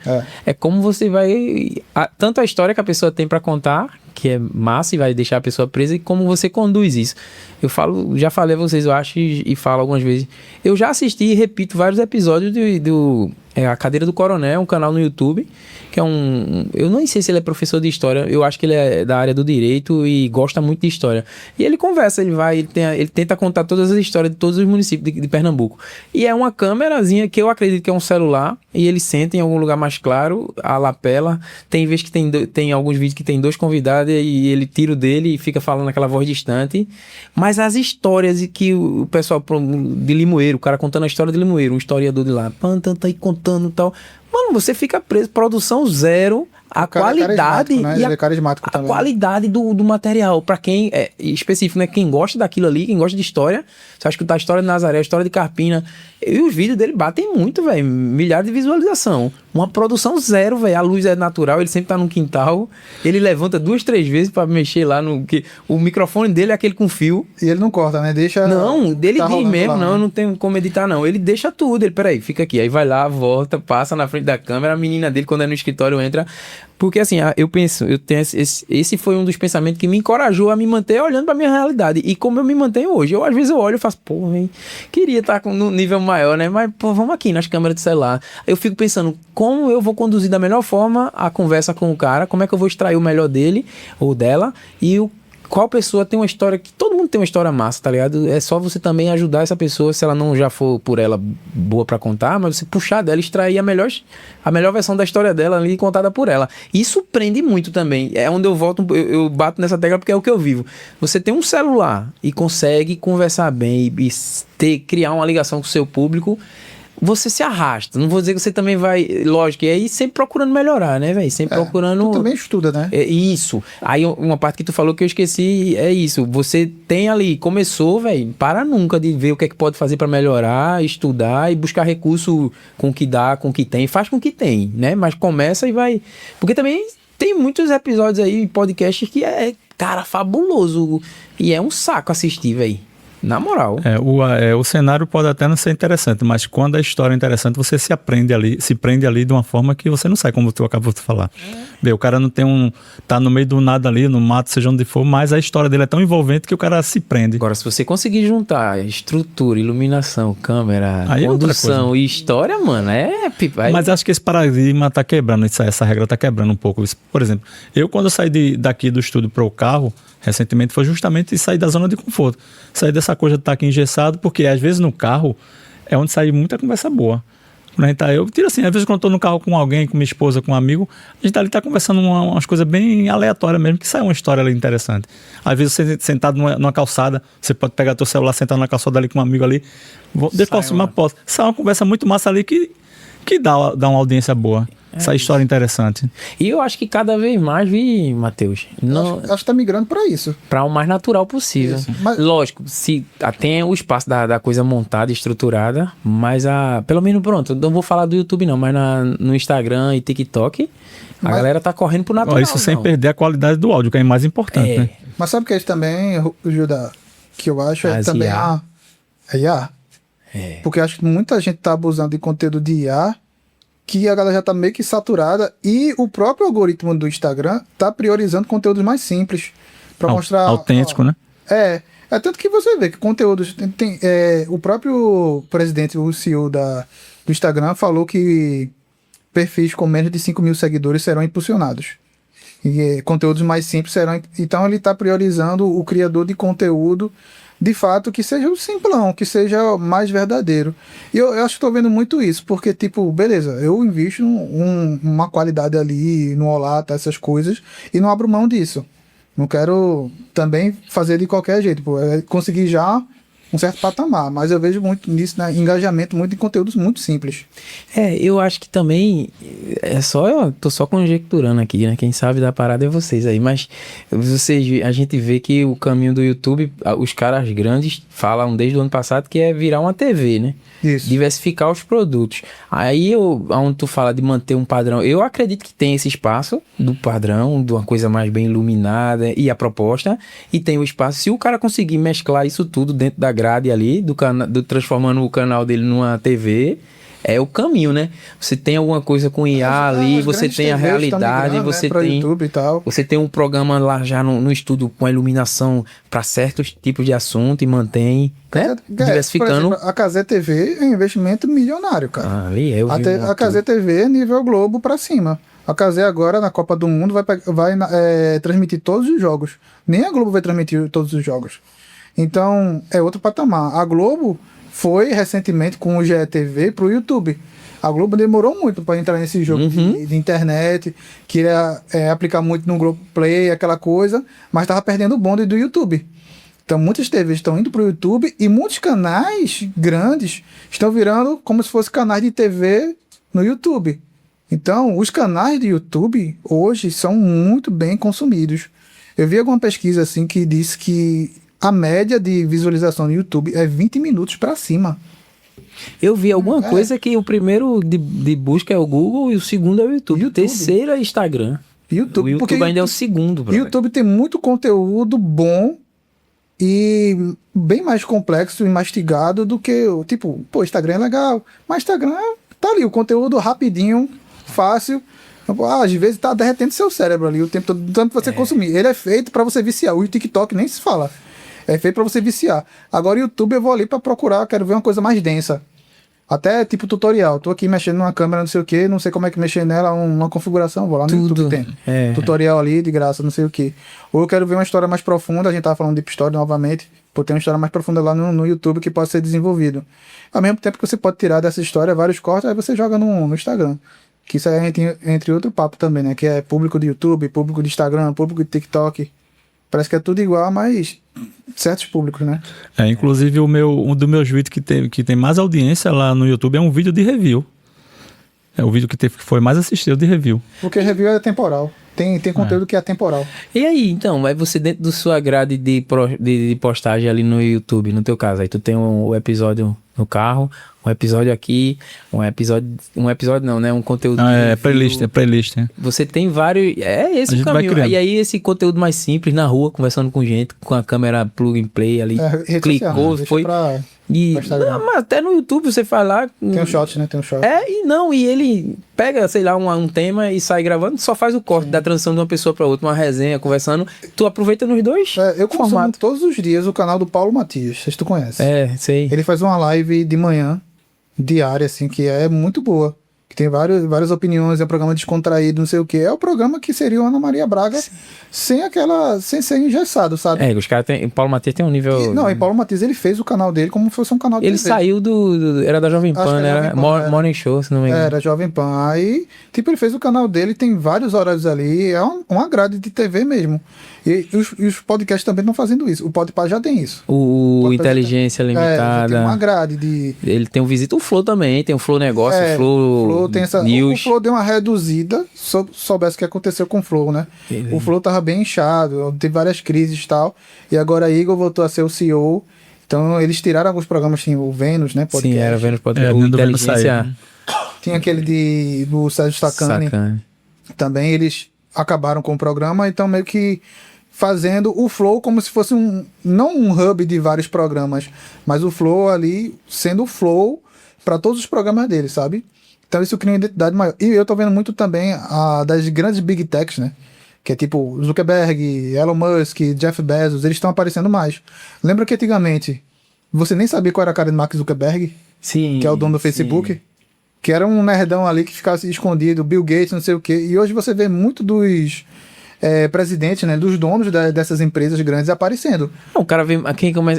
É como você vai... Tanto a história que a pessoa tem pra contar, que é massa e vai deixar a pessoa presa, e como você conduz isso. Eu já falei a vocês, eu acho, e falo algumas vezes. Eu já assisti e repito vários episódios do A Cadeira do Coronel, um canal no YouTube, que é eu não sei se ele é professor de história, eu acho que ele é da área do direito e gosta muito de história. E ele conversa, ele tenta contar todas as histórias de todos os municípios de Pernambuco. E é uma câmerazinha que eu acredito que é um celular, e ele senta em algum lugar mais claro, a lapela. Tem vezes que tem alguns vídeos que tem dois convidados e ele tira o dele e fica falando aquela voz distante. Mas as histórias que o pessoal de Limoeiro, o cara contando a história de Limoeiro, um historiador de lá, tá aí contando e tal. Mano, você fica preso, produção zero, a qualidade, né? Ele é carismático também. Qualidade do material, pra quem é específico, né? Quem gosta daquilo ali, quem gosta de história, você acha que a história de Nazaré, a história de Carpina, e os vídeos dele batem muito, velho, milhares de visualização. Uma produção zero, velho, a luz é natural, ele sempre tá no quintal, ele levanta 2, 3 vezes pra mexer lá o microfone dele é aquele com fio. E ele não corta, né? Deixa... Não, dele tá diz mesmo, lá, não, né? não tem como editar, não. Ele deixa tudo, peraí, fica aqui. Aí vai lá, volta, passa na frente da câmera, a menina dele, quando é no escritório, entra. Porque assim, eu tenho esse foi um dos pensamentos que me encorajou a me manter olhando pra minha realidade. E como eu me mantenho hoje, às vezes eu olho e faço, pô, véio, queria estar no nível maior, né? Mas, pô, vamos aqui nas câmeras de celular. Eu fico pensando, como eu vou conduzir da melhor forma a conversa com o cara, como é que eu vou extrair o melhor dele ou dela, e qual pessoa tem uma história que todo mundo tem uma história massa, tá ligado? É só você também ajudar essa pessoa, se ela não já for por ela boa pra contar, mas você puxar dela, extrair a melhor versão da história dela ali contada por ela. Isso prende muito também. É onde eu volto, eu bato nessa tecla porque é o que eu vivo. Você tem um celular e consegue conversar bem e criar uma ligação com o seu público, você se arrasta. Não vou dizer que você também vai... Lógico, e aí sempre procurando melhorar, né, velho? Sempre procurando... Tu também estuda, né? Isso. Aí uma parte que tu falou que eu esqueci é isso. Você tem ali... Começou, velho, para nunca de ver o que é que pode fazer pra melhorar, estudar e buscar recurso com o que dá, com o que tem. Faz com o que tem, né? Mas começa e vai... Porque também tem muitos episódios aí, podcasts que cara, fabuloso. E é um saco assistir, velho. Na moral. O cenário pode até não ser interessante, mas quando a história é interessante, você se prende ali de uma forma que você não sai, como tu acabou de falar. Bem, o cara não tem tá no meio do nada ali, no mato, seja onde for, mas a história dele é tão envolvente que o cara se prende. Agora, se você conseguir juntar estrutura, iluminação, câmera, Aí é outra condução coisa. e história, mano, Mas acho que esse paradigma tá quebrando, essa regra tá quebrando um pouco. Por exemplo, quando eu saí daqui do estúdio para o carro, recentemente, foi justamente sair da zona de conforto. Sair dessa coisa de estar aqui engessado, porque às vezes no carro é onde sai muita conversa boa. Quando a gente eu tiro assim, às vezes quando eu tô no carro com alguém, com minha esposa, com um amigo, a gente ali tá conversando umas coisas bem aleatórias mesmo, que sai uma história ali interessante. Às vezes você sentado numa calçada, você pode pegar teu celular, sentar na calçada ali com um amigo ali, sai uma conversa muito massa ali que dá uma audiência boa. Essa história interessante. E eu acho que cada vez mais, Matheus, Acho que tá migrando pra isso. para o mais natural possível. Mas- Lógico, se tem o espaço da coisa montada, estruturada, mas pelo menos pronto, eu não vou falar do YouTube não, mas no Instagram e TikTok, a galera tá correndo pro natural. Isso sem perder a qualidade do áudio, que é mais importante, né? Mas sabe o que é isso também, Judá? Que eu acho é As também IA. a IA. Porque eu acho que muita gente tá abusando de conteúdo de IA, que a galera já tá meio que saturada, e o próprio algoritmo do Instagram tá priorizando conteúdos mais simples para mostrar autêntico, né? É tanto que você vê que conteúdos o próprio presidente, o CEO do Instagram falou que perfis com menos de 5 mil seguidores serão impulsionados. E conteúdos mais simples serão. Então ele está priorizando o criador de conteúdo de fato que seja o simplão, que seja mais verdadeiro. E eu acho que estou vendo muito isso, porque, tipo, beleza, eu invisto uma qualidade ali no Olá, tá, essas coisas, e não abro mão disso. Não quero também fazer de qualquer jeito, pô, conseguir já um certo patamar, mas eu vejo muito nisso, né, engajamento muito em conteúdos muito simples. Eu acho que também eu tô só conjecturando aqui, né? Quem sabe da parada é vocês aí, mas a gente vê que o caminho do YouTube, os caras grandes falam desde o ano passado que é virar uma TV, né? Isso. Diversificar os produtos. Aí, onde tu fala de manter um padrão, eu acredito que tem esse espaço do padrão, de uma coisa mais bem iluminada e a proposta, e tem o espaço, se o cara conseguir mesclar isso tudo dentro da grade ali, transformando o canal dele numa TV, é o caminho, né? Você tem alguma coisa com IA ali, você tem a realidade, você tem YouTube e tal. Você tem um programa lá já no estúdio com a iluminação para certos tipos de assunto e mantém, né? Diversificando. Por exemplo, a Cazé TV é um investimento milionário, cara. A Cazé TV é nível Globo pra cima. A Cazé agora, na Copa do Mundo, vai transmitir todos os jogos. Nem a Globo vai transmitir todos os jogos. Então, é outro patamar. A Globo foi recentemente com o GETV pro YouTube. A Globo demorou muito para entrar nesse jogo de internet, queria aplicar muito no Globoplay, aquela coisa, mas estava perdendo o bonde do YouTube. Então, muitas TVs estão indo pro YouTube e muitos canais grandes estão virando como se fossem canais de TV no YouTube. Então, os canais de YouTube hoje são muito bem consumidos. Eu vi alguma pesquisa assim que disse que a média de visualização no YouTube é 20 minutos para cima. Eu vi alguma coisa que o primeiro de busca é o Google e o segundo é o YouTube. O terceiro é Instagram. O YouTube ainda é o segundo. O YouTube tem muito conteúdo bom e bem mais complexo e mastigado do que Instagram é legal, mas Instagram tá ali, o conteúdo rapidinho, fácil. Às vezes tá derretendo seu cérebro ali o tempo todo, tanto você consumir. Ele é feito para você viciar. O TikTok nem se fala. É feito pra você viciar. Agora o YouTube eu vou ali pra procurar, quero ver uma coisa mais densa. Até tipo tutorial. Tô aqui mexendo numa câmera, não sei o que, não sei como é que mexer nela, uma configuração, vou lá no YouTube tem. Tutorial ali de graça, não sei o que. Ou eu quero ver uma história mais profunda, a gente tava falando de história novamente, tem uma história mais profunda lá no YouTube que pode ser desenvolvido. Ao mesmo tempo que você pode tirar dessa história vários cortes, aí você joga no Instagram. Que isso aí é entre outro papo também, né? Que é público de YouTube, público de Instagram, público de TikTok. Parece que é tudo igual, mas certos públicos, né? Inclusive um dos meus vídeos que tem mais audiência lá no YouTube é um vídeo de review. É o vídeo que foi mais assistido de review. Porque review é temporal. Tem conteúdo que é atemporal. E aí, então, aí você dentro da sua grade de postagem ali no YouTube, no teu caso, aí tu tem um episódio no carro, um episódio aqui, um episódio não, né? Um conteúdo de review. Playlist. Você tem vários, esse A o gente vai caminho. criando. E aí esse conteúdo mais simples na rua, conversando com gente, com a câmera plug and play ali, Rede clicou, social, deixa foi... pra E, Instagram. não, mas até no YouTube você faz lá... Tem um shot, né? Tem um shot. E ele pega, sei lá, um tema e sai gravando, só faz o corte da transição de uma pessoa pra outra, uma resenha, conversando, tu aproveita nos dois Eu consumo formatos. todos os dias o canal do Paulo Matias, sei se tu conhece. Sei. Ele faz uma live de manhã, diária, assim, que é muito boa. Que tem várias opiniões, é um programa descontraído, não sei o que. É o programa que seria o Ana Maria Braga sem ser engessado, sabe? Os caras tem. O Paulo Matias tem um nível. E Paulo Matias, ele fez o canal dele como se fosse um canal de Ele TV. saiu era da Jovem Acho Pan, que né? é Era Jovem Pan, era. Morning Show, se não me engano. Era Jovem Pan. Aí, ele fez o canal dele, tem vários horários ali, é uma grade de TV mesmo. E os podcasts também estão fazendo isso. O Podpah já tem isso. O Podpah Inteligência já tem Limitada. uma grade de... Ele tem um Visita o Flow também, tem o Flow Negócio, o Flow tem essa... News. O Flow deu uma reduzida, soubesse o que aconteceu com o Flow, né? O Flow tava bem inchado, teve várias crises e tal, e agora a Igor voltou a ser o CEO, então eles tiraram alguns programas, assim, o Vênus, né? Podcast. Sim, era Vênus Podcast. É, O do Vênus Inteligência Tinha aquele do Sérgio Sacani, também eles acabaram com o programa, então meio que fazendo o Flow como se fosse não um hub de vários programas, mas o Flow ali sendo o Flow para todos os programas dele, sabe? Então isso cria uma identidade maior. E eu tô vendo muito também das grandes Big Techs, né? Que é tipo Zuckerberg, Elon Musk, Jeff Bezos, eles estão aparecendo mais. Lembra que antigamente você nem sabia qual era a cara de Mark Zuckerberg? Sim. Que é o dono do Facebook? Que era um nerdão ali que ficava escondido, Bill Gates, não sei o quê. E hoje você vê muito dos presidentes, né, dos donos dessas empresas grandes aparecendo. O cara vem,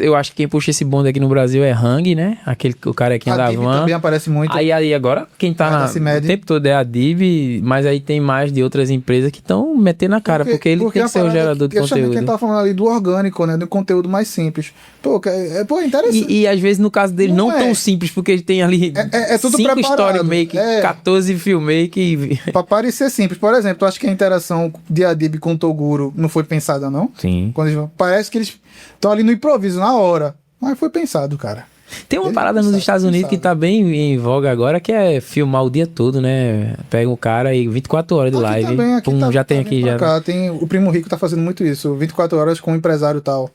eu acho que quem puxa esse bonde aqui no Brasil é Hang, né? O carequinha da A Dib van. também aparece muito. Aí agora, quem tá o tempo todo é a Dib, mas aí tem mais de outras empresas que estão metendo a cara, porque ele tem que ser o gerador de conteúdo. Quem tá falando ali do orgânico, né, do conteúdo mais simples. Pô, é interessante. E às vezes no caso dele não tão simples, porque ele tem ali tudo 5 preparado. story make, 14 filmmake. Pra parecer simples. Por exemplo, eu acho que a interação de Adib com o Toguro não foi pensada, não? Sim. Parece que eles estão ali no improviso, na hora. Mas foi pensado, cara. Tem uma parada nos Estados Unidos que tá bem em voga agora, que é filmar o dia todo, né? Pega o cara e 24 horas de live. Já tem aqui já. Cá, tem, o Primo Rico tá fazendo muito isso, 24 horas com um empresário e tal.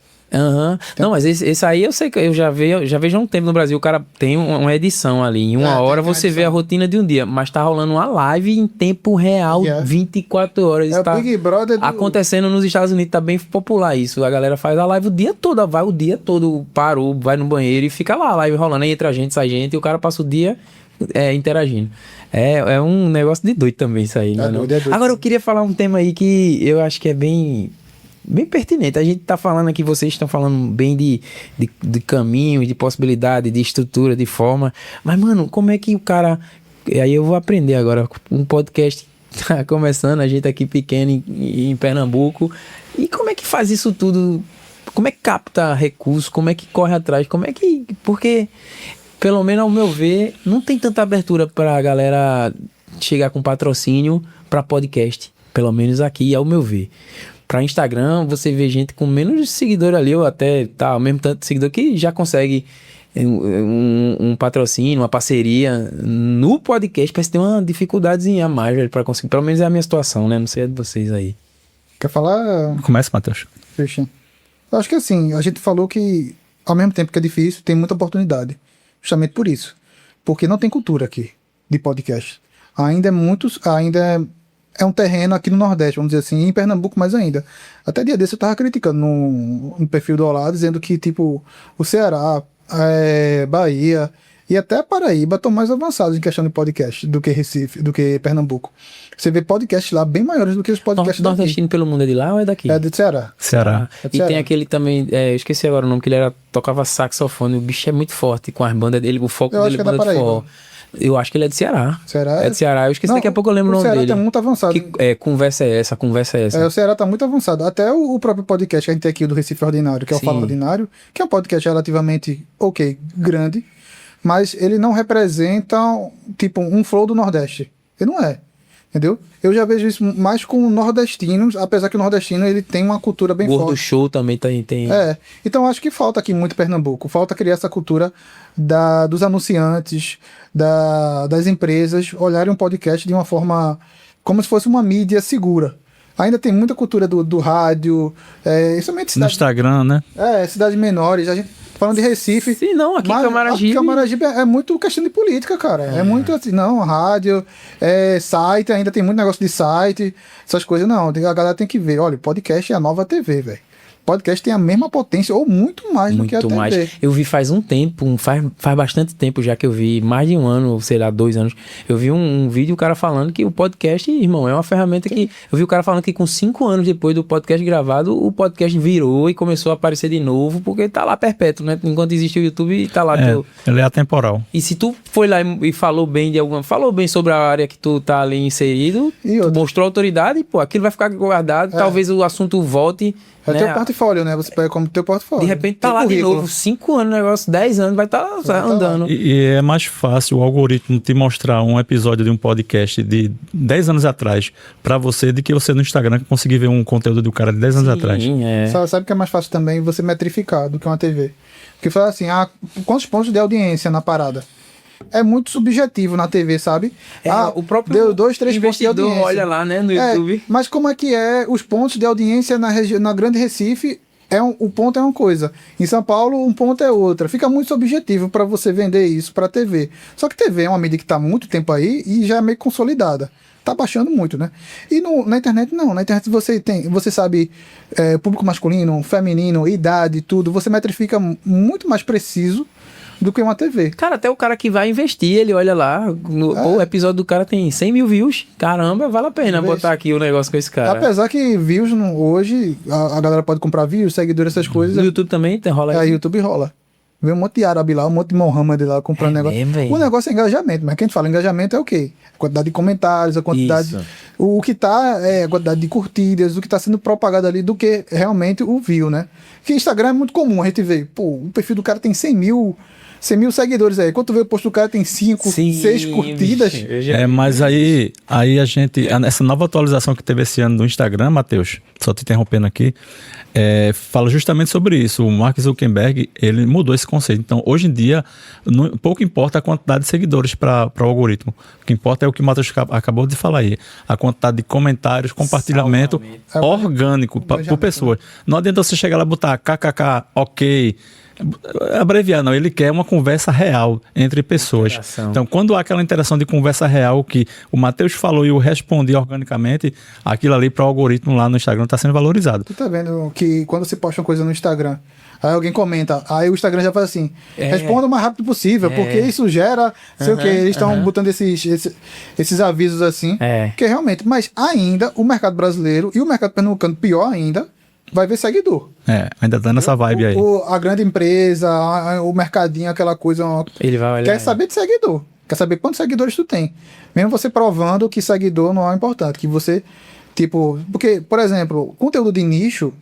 Não, mas esse aí eu sei que eu já vejo há um tempo no Brasil. O cara tem uma edição ali. Em uma hora você vê a rotina de um dia, mas tá rolando uma live em tempo real, 24 horas. É o Big Brother acontecendo nos Estados Unidos, tá bem popular isso. A galera faz a live o dia todo, vai o dia todo, parou, vai no banheiro e fica lá a live rolando. Aí entra a gente, sai gente, e o cara passa o dia interagindo. É um negócio de doido também isso aí, né? Doido. Agora eu queria falar um tema aí que eu acho que é bem pertinente. A gente tá falando aqui, vocês estão falando bem de caminho, de possibilidade, de estrutura, de forma. Mas, mano, como é que o cara... Aí eu vou aprender agora. Um podcast tá começando, a gente aqui pequeno em Pernambuco. E como é que faz isso tudo? Como é que capta recursos? Como é que corre atrás? Como é que... Porque, pelo menos ao meu ver, não tem tanta abertura pra galera chegar com patrocínio pra podcast. Pelo menos aqui, ao meu ver. Para Instagram, você vê gente com menos seguidor ali, ou até o mesmo tanto de seguidor, que já consegue um patrocínio, uma parceria. No podcast parece ter uma dificuldadezinha a mais, velho, para conseguir. Pelo menos é a minha situação, né? Não sei a de vocês aí. Quer falar? Começa, Matheus. Christian. Eu acho que assim, a gente falou que ao mesmo tempo que é difícil, tem muita oportunidade. Justamente por isso. Porque não tem cultura aqui de podcast. Ainda é um terreno aqui no Nordeste, vamos dizer assim, e em Pernambuco mais ainda. Até dia desse eu tava criticando no perfil do Olá, dizendo que, tipo, o Ceará, Bahia e até Paraíba estão mais avançados em questão de podcast do que Recife, do que Pernambuco. Você vê podcasts lá bem maiores do que os podcasts daqui. Nordestino pelo mundo é de lá ou é daqui? É do Ceará. E tem aquele também, eu esqueci agora o nome, que ele tocava saxofone. O bicho é muito forte com as bandas dele, o foco dele é banda de forró. Eu acho que ele é de Ceará. Ceará é de Ceará. Eu esqueci, daqui a pouco eu lembro o nome dele. O Ceará tá muito avançado. Conversa é essa. O Ceará tá muito avançado. Até o próprio podcast que a gente tem aqui, do Recife Ordinário, que é o Fala Ordinário, que é um podcast relativamente grande, mas ele não representa, tipo, um flow do Nordeste. Ele não é. Entendeu? Eu já vejo isso mais com nordestinos, apesar que o nordestino ele tem uma cultura bem Gordo forte. Show também tem. É, então acho que falta aqui muito em Pernambuco. Falta criar essa cultura dos anunciantes, das empresas olharem um podcast de uma forma como se fosse uma mídia segura. Ainda tem muita cultura do rádio, somente No cidades, Instagram, né? cidades menores. A gente falando de Recife. Sim, não, aqui em mas Camaragibe. Camaragibe é muito questão de política, cara. É muito assim, não, rádio, site, ainda tem muito negócio de site, essas coisas. Não, a galera tem que ver. Olha, podcast é a nova TV, velho. Podcast tem a mesma potência ou muito mais do que a Muito TV. mais. Eu vi faz um tempo, faz bastante tempo já que eu vi, mais de um ano, sei lá, 2 anos. Eu vi um vídeo, o cara falando que o podcast, irmão, é uma ferramenta que. Eu vi o cara falando que com 5 anos depois do podcast gravado, o podcast virou e começou a aparecer de novo, porque tá lá perpétuo, né? Enquanto existe o YouTube, tá lá. Ele é atemporal. E se tu foi lá e falou bem falou bem sobre a área que tu tá ali inserido, tu mostrou autoridade, pô, aquilo vai ficar guardado, talvez o assunto volte. É né? teu portfólio, né? Você pega como teu portfólio. De repente tá lá de novo, 5 anos, negócio, 10 anos, vai estar andando. E é mais fácil o algoritmo te mostrar um episódio de um podcast de 10 anos atrás pra você do que você no Instagram conseguir ver um conteúdo do cara de 10 anos atrás. Sabe que é mais fácil também você metrificar do que uma TV. Porque fala assim, quantos pontos de audiência na parada? É muito subjetivo na TV, sabe? O próprio deu 2, 3 pontos de investidor audiência. olha lá, né, no YouTube. Mas como é que os pontos de audiência na Grande Recife? O ponto é uma coisa. Em São Paulo, um ponto é outra. Fica muito subjetivo para você vender isso para TV. Só que TV é uma mídia que está há muito tempo aí e já é meio consolidada. Tá baixando muito, né? E na internet não. Na internet você sabe público masculino, feminino, idade, tudo. Você metrifica muito mais preciso do que uma TV. Cara, até o cara que vai investir, ele olha lá, o episódio do cara tem 100 mil views. Caramba, vale a pena botar aqui o negócio com esse cara. Apesar que views, hoje, a galera pode comprar views, seguidores, essas coisas. No YouTube também rola isso. YouTube rola. Vem um monte de árabe lá, um monte de Mohammed lá comprando negócio. O negócio é engajamento, mas quem fala engajamento é o quê? A quantidade de comentários, a quantidade. Isso. O que tá a quantidade de curtidas, o que tá sendo propagado ali do que realmente o view, né? Porque Instagram é muito comum, a gente vê, o perfil do cara tem 100 mil seguidores aí. Quando tu vê o post do cara tem 5, 6 curtidas. Mas aí a gente, essa nova atualização que teve esse ano do Instagram, Matheus, só te interrompendo aqui, fala justamente sobre isso. O Mark Zuckerberg, ele mudou esse conceito. Então, hoje em dia, pouco importa a quantidade de seguidores para o algoritmo. O que importa é o que o Matheus acabou de falar aí. A quantidade de comentários, compartilhamento orgânico por pessoas. Não adianta você chegar lá e botar kkk, ok, abreviar, não. Ele quer uma conversa real entre pessoas. Então, quando há aquela interação de conversa real que o Matheus falou e eu respondi organicamente, aquilo ali para o algoritmo lá no Instagram está sendo valorizado. Tu tá vendo que quando você posta uma coisa no Instagram, aí alguém comenta, aí o Instagram já faz assim, responda o mais rápido possível, porque isso gera, sei o que, eles estão botando esses avisos assim, que realmente, mas ainda o mercado brasileiro e o mercado pernambucano, pior ainda, vai ver seguidor. Ainda tá nessa vibe aí. A grande empresa, o mercadinho, aquela coisa, ele vai olhar, quer saber de seguidor, quer saber quantos seguidores tu tem. Mesmo você provando que seguidor não é importante, que você, porque, por exemplo, conteúdo de nicho,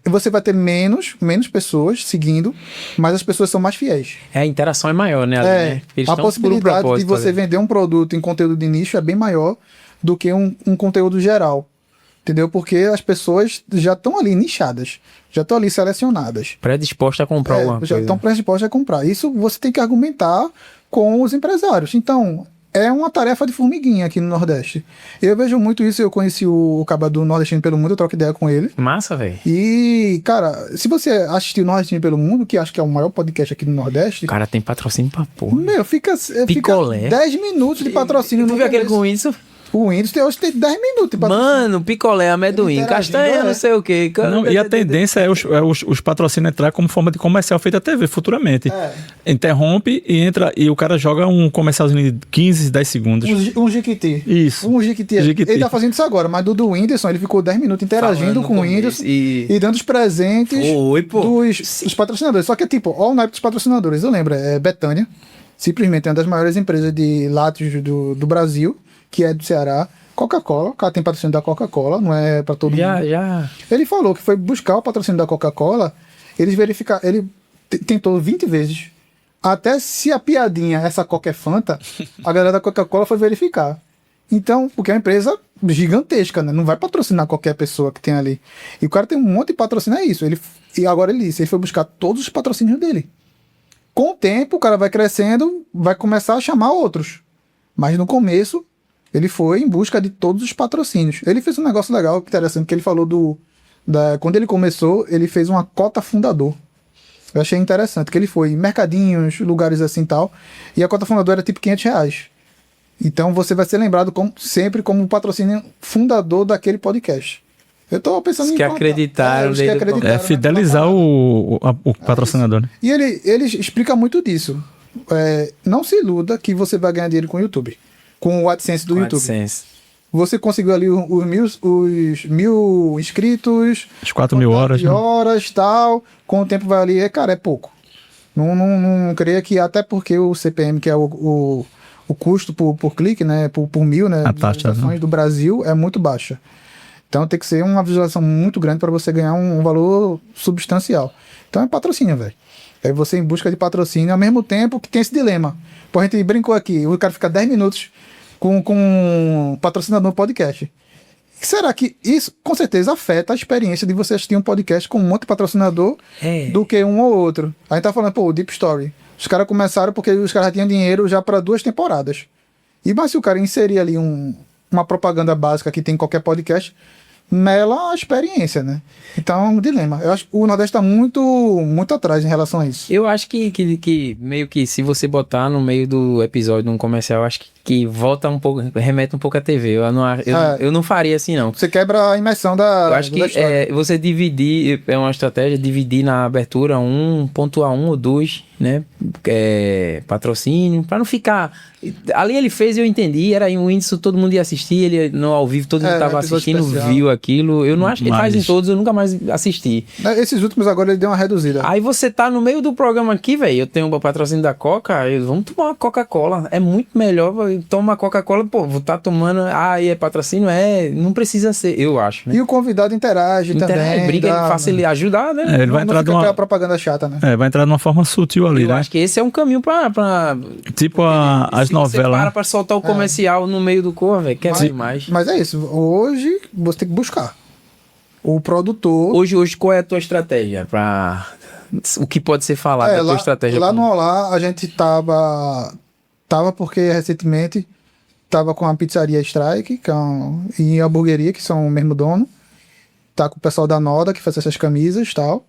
você vai ter menos pessoas seguindo, mas as pessoas são mais fiéis. A interação é maior, né? Né? A possibilidade de você vender um produto em conteúdo de nicho é bem maior do que um conteúdo geral. Entendeu? Porque as pessoas já estão ali nichadas, já estão ali selecionadas. Predispostas a comprar alguma coisa. Já estão predispostas a comprar. Isso você tem que argumentar com os empresários. Então, é uma tarefa de formiguinha aqui no Nordeste. Eu vejo muito isso, eu conheci o cara do Nordestino pelo Mundo, eu troco ideia com ele. Massa, velho. E, cara, se você assistir o Nordestino pelo Mundo, que acho que é o maior podcast aqui no Nordeste... O cara tem patrocínio pra porra. Meu, fica 10 minutos de patrocínio. Tu viu aquele com isso? O Windows hoje tem 10 minutos. Mano, picolé, amendoim, castanha, não sei o quê. Não, e a tendência é os patrocínios entrar como forma de comercial feita a TV futuramente. Interrompe e entra e o cara joga um comercialzinho de 15, 10 segundos. Um Jiquiti. Isso. Um Jiquiti. Ele tá fazendo isso agora, mas do Whindersson, ele ficou 10 minutos interagindo com o Whindersson e dando os presentes dos patrocinadores. Só que olha o naipe dos patrocinadores. Eu lembro, Betânia, simplesmente é uma das maiores empresas de lácteos do Brasil, que é do Ceará. Coca-Cola, o cara tem patrocínio da Coca-Cola, não é pra todo mundo. Já. Ele falou que foi buscar o patrocínio da Coca-Cola, ele tentou 20 vezes. Até se a piadinha, essa Coca é Fanta, a galera da Coca-Cola foi verificar. Então, porque é uma empresa gigantesca, né? Não vai patrocinar qualquer pessoa que tem ali. E o cara tem um monte de patrocínio, é isso. E agora ele disse, ele foi buscar todos os patrocínios dele. Com o tempo, o cara vai crescendo, vai começar a chamar outros. Mas no começo, ele foi em busca de todos os patrocínios. Ele fez um negócio legal, interessante, que ele falou quando ele começou, ele fez uma cota fundador. Eu achei interessante, que ele foi em mercadinhos, lugares assim e tal, e a cota fundador era tipo R$500. Então você vai ser lembrado sempre como patrocínio fundador daquele podcast. Eu tô pensando Os que acreditaram. Os que acreditaram fidelizar o patrocinador, né? E ele explica muito disso. Não se iluda que você vai ganhar dinheiro com o YouTube. Com o AdSense do YouTube. AdSense. Você conseguiu ali os 1.000 inscritos. As 4.000 horas. Horas tal. Com o tempo vai ali, cara, é pouco. Não creia que, até porque o CPM, que é o custo por clique, né? Por 1.000, né? A taxa visualizações do Brasil é muito baixa. Então tem que ser uma visualização muito grande para você ganhar um valor substancial. Então é patrocínio, velho. É você em busca de patrocínio, ao mesmo tempo que tem esse dilema. Pô, a gente brincou aqui, o cara fica 10 minutos com um patrocinador no podcast. Será que isso, com certeza, afeta a experiência de você assistir um podcast com um monte de patrocinador do que um ou outro? A gente tá falando, pô, o Deep Story. Os caras começaram porque os caras já tinham dinheiro já para 2 temporadas. Mas se o cara inserir ali uma propaganda básica que tem em qualquer podcast, mela a experiência, né? Então é um dilema. Eu acho que o Nordeste está muito atrás em relação a isso. Eu acho que meio que se você botar no meio do episódio num comercial, eu acho que volta um pouco, remete um pouco à TV. Eu não faria assim, não. Você quebra a imersão da. Eu acho que você dividir, é uma estratégia, dividir na abertura pontuar um ou 2, né? Patrocínio, para não ficar. Ali ele fez, eu entendi, era um índice, todo mundo ia assistir, ele no ao vivo, todo mundo estava assistindo, especial. Viu aquilo. Eu não acho que ele faz em todos, eu nunca mais assisti. Esses últimos agora ele deu uma reduzida. Aí você tá no meio do programa aqui, velho. Eu tenho o patrocínio da Coca, vamos tomar uma Coca-Cola. É muito melhor, toma Coca-Cola, pô, vou tá tomando. E é patrocínio? Não precisa ser, eu acho. Né? E o convidado interage também. Briga, ele facilita, ajudar, né? Ele vai entrar numa propaganda chata, né? Vai entrar de uma forma sutil ali, né? Eu acho que esse é um caminho pra tipo as novelas. Você para soltar o comercial no meio do cor, velho, quer demais. Mas é isso, hoje você tem que buscar o produtor. Hoje qual é a tua estratégia para o que pode ser falado da tua estratégia? Lá no Olá a gente tava porque recentemente tava com a pizzaria Strike e a hamburgueria, que são o mesmo dono. Tá com o pessoal da Noda, que faz essas camisas e tal.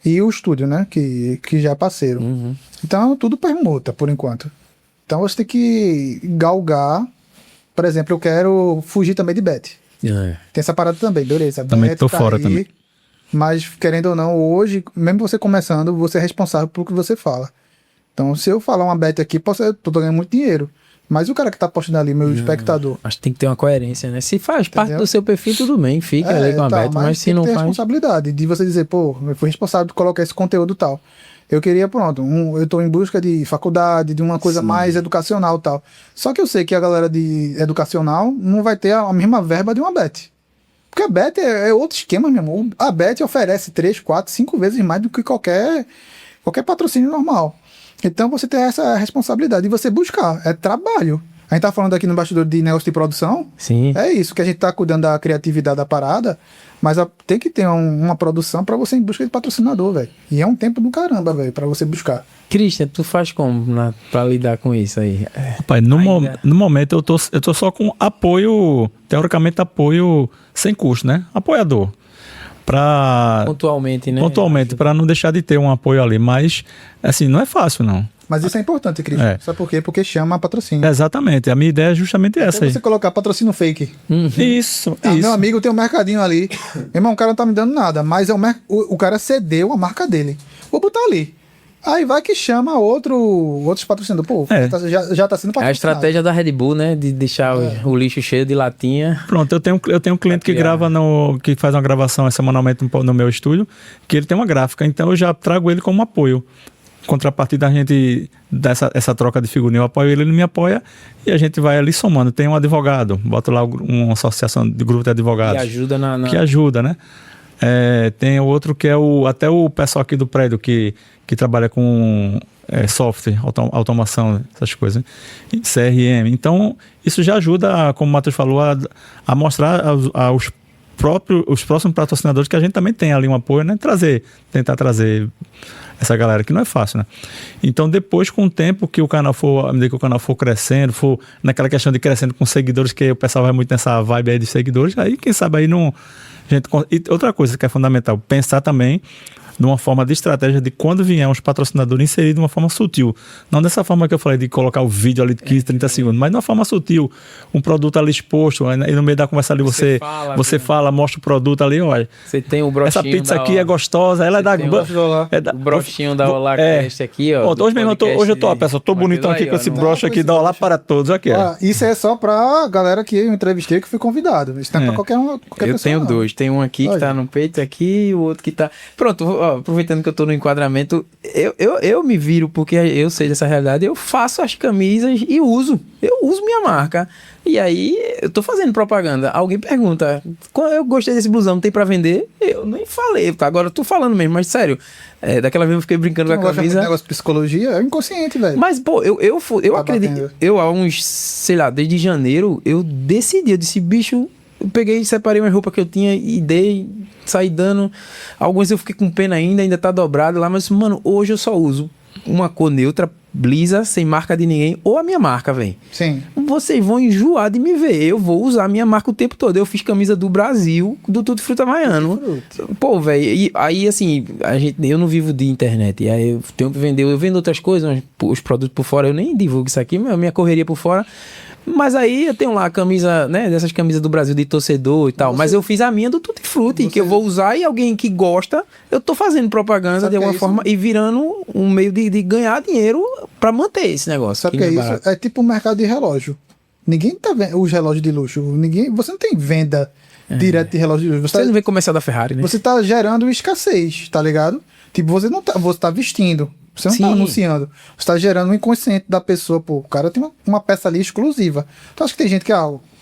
E o estúdio, né? Que já é parceiro. Uhum. Então, tudo permuta, por enquanto. Então, você tem que galgar. Por exemplo, eu quero fugir também de bet. Tem essa parada também, beleza. Também tô fora aí, também. Mas, querendo ou não, hoje, mesmo você começando, você é responsável pelo que você fala. Então, se eu falar uma bet aqui, tô ganhando muito dinheiro. Mas o cara que tá postando ali, meu espectador... Acho que tem que ter uma coerência, né? Se faz parte do seu perfil, tudo bem, fica ali com a bet, mas se não faz... tem responsabilidade de você dizer, pô, eu fui responsável de colocar esse conteúdo e tal. Eu queria, eu tô em busca de faculdade, de uma coisa mais educacional e tal. Só que eu sei que a galera de educacional não vai ter a mesma verba de uma bet. Porque a bet é outro esquema, meu irmão. A bet oferece 3, 4, 5 vezes mais do que qualquer patrocínio normal. Então você tem essa responsabilidade de você buscar. É trabalho. A gente tá falando aqui no bastidor de negócio de produção. Sim. É isso, que a gente tá cuidando da criatividade da parada, mas tem que ter uma produção pra você ir em busca de patrocinador, velho. E é um tempo do caramba, velho, pra você buscar. Christian, tu faz como pra lidar com isso aí? Rapaz, no momento eu tô só com apoio, teoricamente apoio sem custo, né? Apoiador. Pontualmente, né? Pontualmente, para não deixar de ter um apoio ali. Mas, assim, não é fácil, não. Mas isso é importante, Christian. Sabe por quê? Porque chama patrocínio. Exatamente. A minha ideia é justamente essa aí. Você colocar patrocínio fake. Isso. Meu amigo tem um mercadinho ali. Meu irmão, o cara não tá me dando nada, mas o cara cedeu a marca dele. Vou botar ali. Aí vai que chama outros patrocinadores. Pô, já tá sendo patrocinado. É a estratégia da Red Bull, né? De deixar o lixo cheio de latinha. Pronto, eu tenho um cliente que grava que faz uma gravação semanalmente no meu estúdio, que ele tem uma gráfica, então eu já trago ele como apoio. Contrapartida da gente dessa troca de figurinha, eu apoio ele me apoia e a gente vai ali somando. Tem um advogado, bota lá uma associação de grupo de advogados. Que ajuda Que ajuda, né? Tem outro que é até o pessoal aqui do prédio que trabalha com software, automação, essas coisas, CRM. Então, isso já ajuda, como o Matheus falou, a mostrar os próximos patrocinadores que a gente também tem ali um apoio, né? Tentar trazer essa galera que não é fácil, né? Então, depois, com o tempo que o canal à medida que o canal for crescendo, for naquela questão de crescendo com seguidores, que o pessoal vai muito nessa vibe aí de seguidores, aí quem sabe aí não... E outra coisa que é fundamental, pensar também de uma forma de estratégia de quando vier uns patrocinadores inserir de uma forma sutil. Não dessa forma que eu falei de colocar o vídeo ali de 15, 30 segundos, mas de uma forma sutil. Um produto ali exposto, e no meio da conversa ali você fala, mostra o produto ali, olha. Você tem o brochinho. Essa pizza aqui é gostosa, ela é da... O brochinho da Olá Cast aqui, ó. Hoje eu tô bonitão aqui com esse broche aqui da Olá para todos. Aqui, isso é só pra galera que eu entrevistei que fui convidado. Isso não é pra qualquer pessoa. Eu tenho dois. Tem um aqui que tá no peito aqui e o outro que tá... Pronto, ó, aproveitando que eu tô no enquadramento, eu me viro porque eu sei dessa realidade, eu faço as camisas e eu uso minha marca. E aí, eu tô fazendo propaganda. Alguém pergunta, eu gostei desse blusão, não tem pra vender? Eu nem falei, agora eu tô falando mesmo, mas sério, daquela vez eu fiquei brincando com a camisa. Negócio de psicologia é inconsciente, velho. Mas, pô, eu acredito, há uns, sei lá, desde janeiro, eu disse, bicho, eu peguei, separei uma roupa que eu tinha e saí dando. Alguns eu fiquei com pena ainda tá dobrado lá, mas, mano, hoje eu só uso uma cor neutra, lisa, sem marca de ninguém, ou a minha marca, velho. Sim. Vocês vão enjoar de me ver. Eu vou usar a minha marca o tempo todo. Eu fiz camisa do Brasil, do Tutti Frutti Havaiano. Pô, velho, e aí, assim, eu não vivo de internet. E aí eu tenho que vender, eu vendo outras coisas, os produtos por fora, eu nem divulgo isso aqui, minha correria por fora. Mas aí eu tenho lá a camisa, né, dessas camisas do Brasil de torcedor e tal. Mas eu fiz a minha do Tutti Frutti, que eu vou usar, e alguém que gosta, eu tô fazendo propaganda de alguma forma e virando um meio de ganhar dinheiro pra manter esse negócio. Sabe o que é isso? É tipo um mercado de relógio. Ninguém tá vendo os relógios de luxo. Você não tem venda direta de relógio de luxo. Você não vê comercial da Ferrari, né? Você tá gerando escassez, tá ligado? Tipo, você tá vestindo. Você não tá anunciando. Você tá gerando um inconsciente da pessoa. Pô, o cara tem uma peça ali exclusiva. Então acho que tem gente que,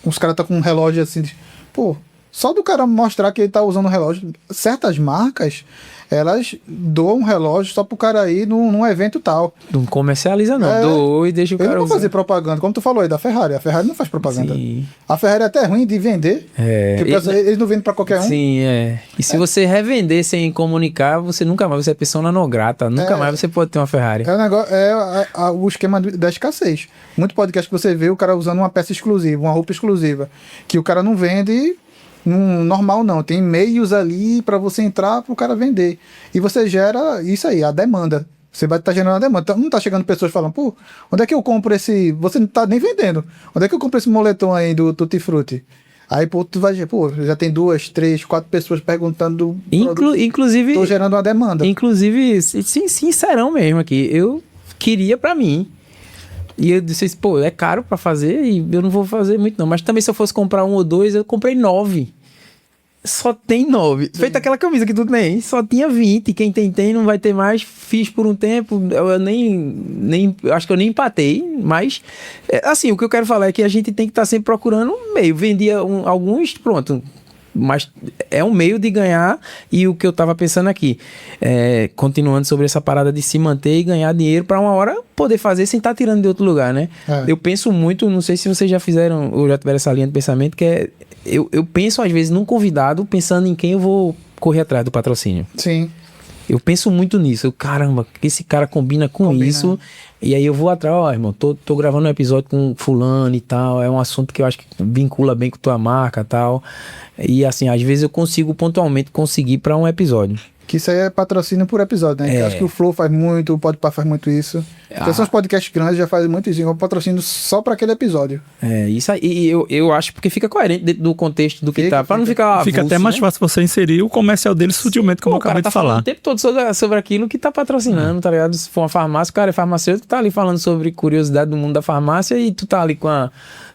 os caras tá com um relógio assim, pô, só do cara mostrar que ele tá usando um relógio. Certas marcas, elas doam um relógio só pro cara ir num evento tal. Não comercializa, não. Doou e deixa o cara usar. Eu não vou fazer propaganda, como tu falou aí da Ferrari. A Ferrari não faz propaganda. Sim. A Ferrari é até ruim de vender. Porque eles não vendem pra qualquer um. Sim, E se você revender sem comunicar, você nunca mais, você é persona non grata. Nunca mais você pode ter uma Ferrari. O esquema da escassez. Muito podcast que você vê o cara usando uma peça exclusiva, uma roupa exclusiva, que o cara não vende... normal não, tem meios ali para você entrar para o cara vender e você gera isso aí, a demanda, você vai estar gerando a demanda, não tá chegando pessoas falando, pô, onde é que eu compro esse, você não tá nem vendendo, onde é que eu compro esse moletom aí do Tutti Frutti? Aí, pô, tu vai, já tem 2, 3, 4 pessoas perguntando inclusive, tô gerando uma demanda. Inclusive, sincerão mesmo aqui, eu queria para mim. E eu disse, pô, é caro pra fazer e eu não vou fazer muito não. Mas também se eu fosse comprar 1 ou 2, eu comprei 9. Só tem 9. Feita aquela camisa que tu tem, só tinha 20. Quem tem, não vai ter mais. Fiz por um tempo, eu nem acho que eu nem empatei. Mas, assim, o que eu quero falar é que a gente tem que estar sempre procurando um meio. Vendia alguns, pronto. Mas é um meio de ganhar. E o que eu tava pensando aqui, continuando sobre essa parada de se manter e ganhar dinheiro para uma hora poder fazer sem estar tirando de outro lugar, né? Eu penso muito, não sei se vocês já fizeram ou já tiveram essa linha de pensamento, que eu penso às vezes num convidado pensando em quem eu vou correr atrás do patrocínio. Sim. Eu penso muito nisso. Caramba, esse cara combina com isso. E aí eu vou atrás, irmão, tô gravando um episódio com fulano e tal. É um assunto que eu acho que vincula bem com tua marca e tal. E assim, às vezes eu consigo pontualmente conseguir para um episódio. Que isso aí é patrocínio por episódio, né? Eu acho que o Flow faz muito, o Podpah faz muito isso. São os podcasts grandes já fazem muito isso. É um patrocínio só para aquele episódio. Isso aí. E eu acho porque fica coerente dentro do contexto do que tá. Para não ficar avulso, fica até mais fácil você inserir o comercial dele sutilmente, como eu acabei de falar. O tempo todo sobre aquilo que tá patrocinando, tá ligado? Se for uma farmácia, o cara é farmacêutico, tá ali falando sobre curiosidade do mundo da farmácia e tu tá ali com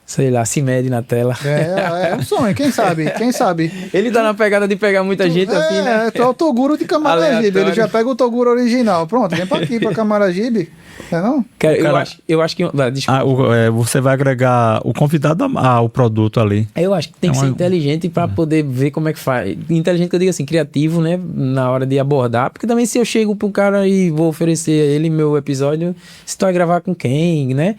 sei lá, se mede na tela. É um sonho, quem sabe? Quem sabe? Ele tá na pegada de pegar muita gente assim, né? Tu é o Toguro de Camaragibe. Ele Aleatório. já pega o Toguro original. Pronto, vem pra aqui, pra Camaragibe. É não? Cara, cara- eu acho que... Desculpa. Você vai agregar o convidado ao produto ali. Eu acho que tem É que ser uma- inteligente para poder ver como é que faz. Inteligente que eu digo assim, criativo, né? Na hora de abordar. Porque também se eu chego pra um cara e vou oferecer a ele meu episódio, se tu vai gravar com quem, né?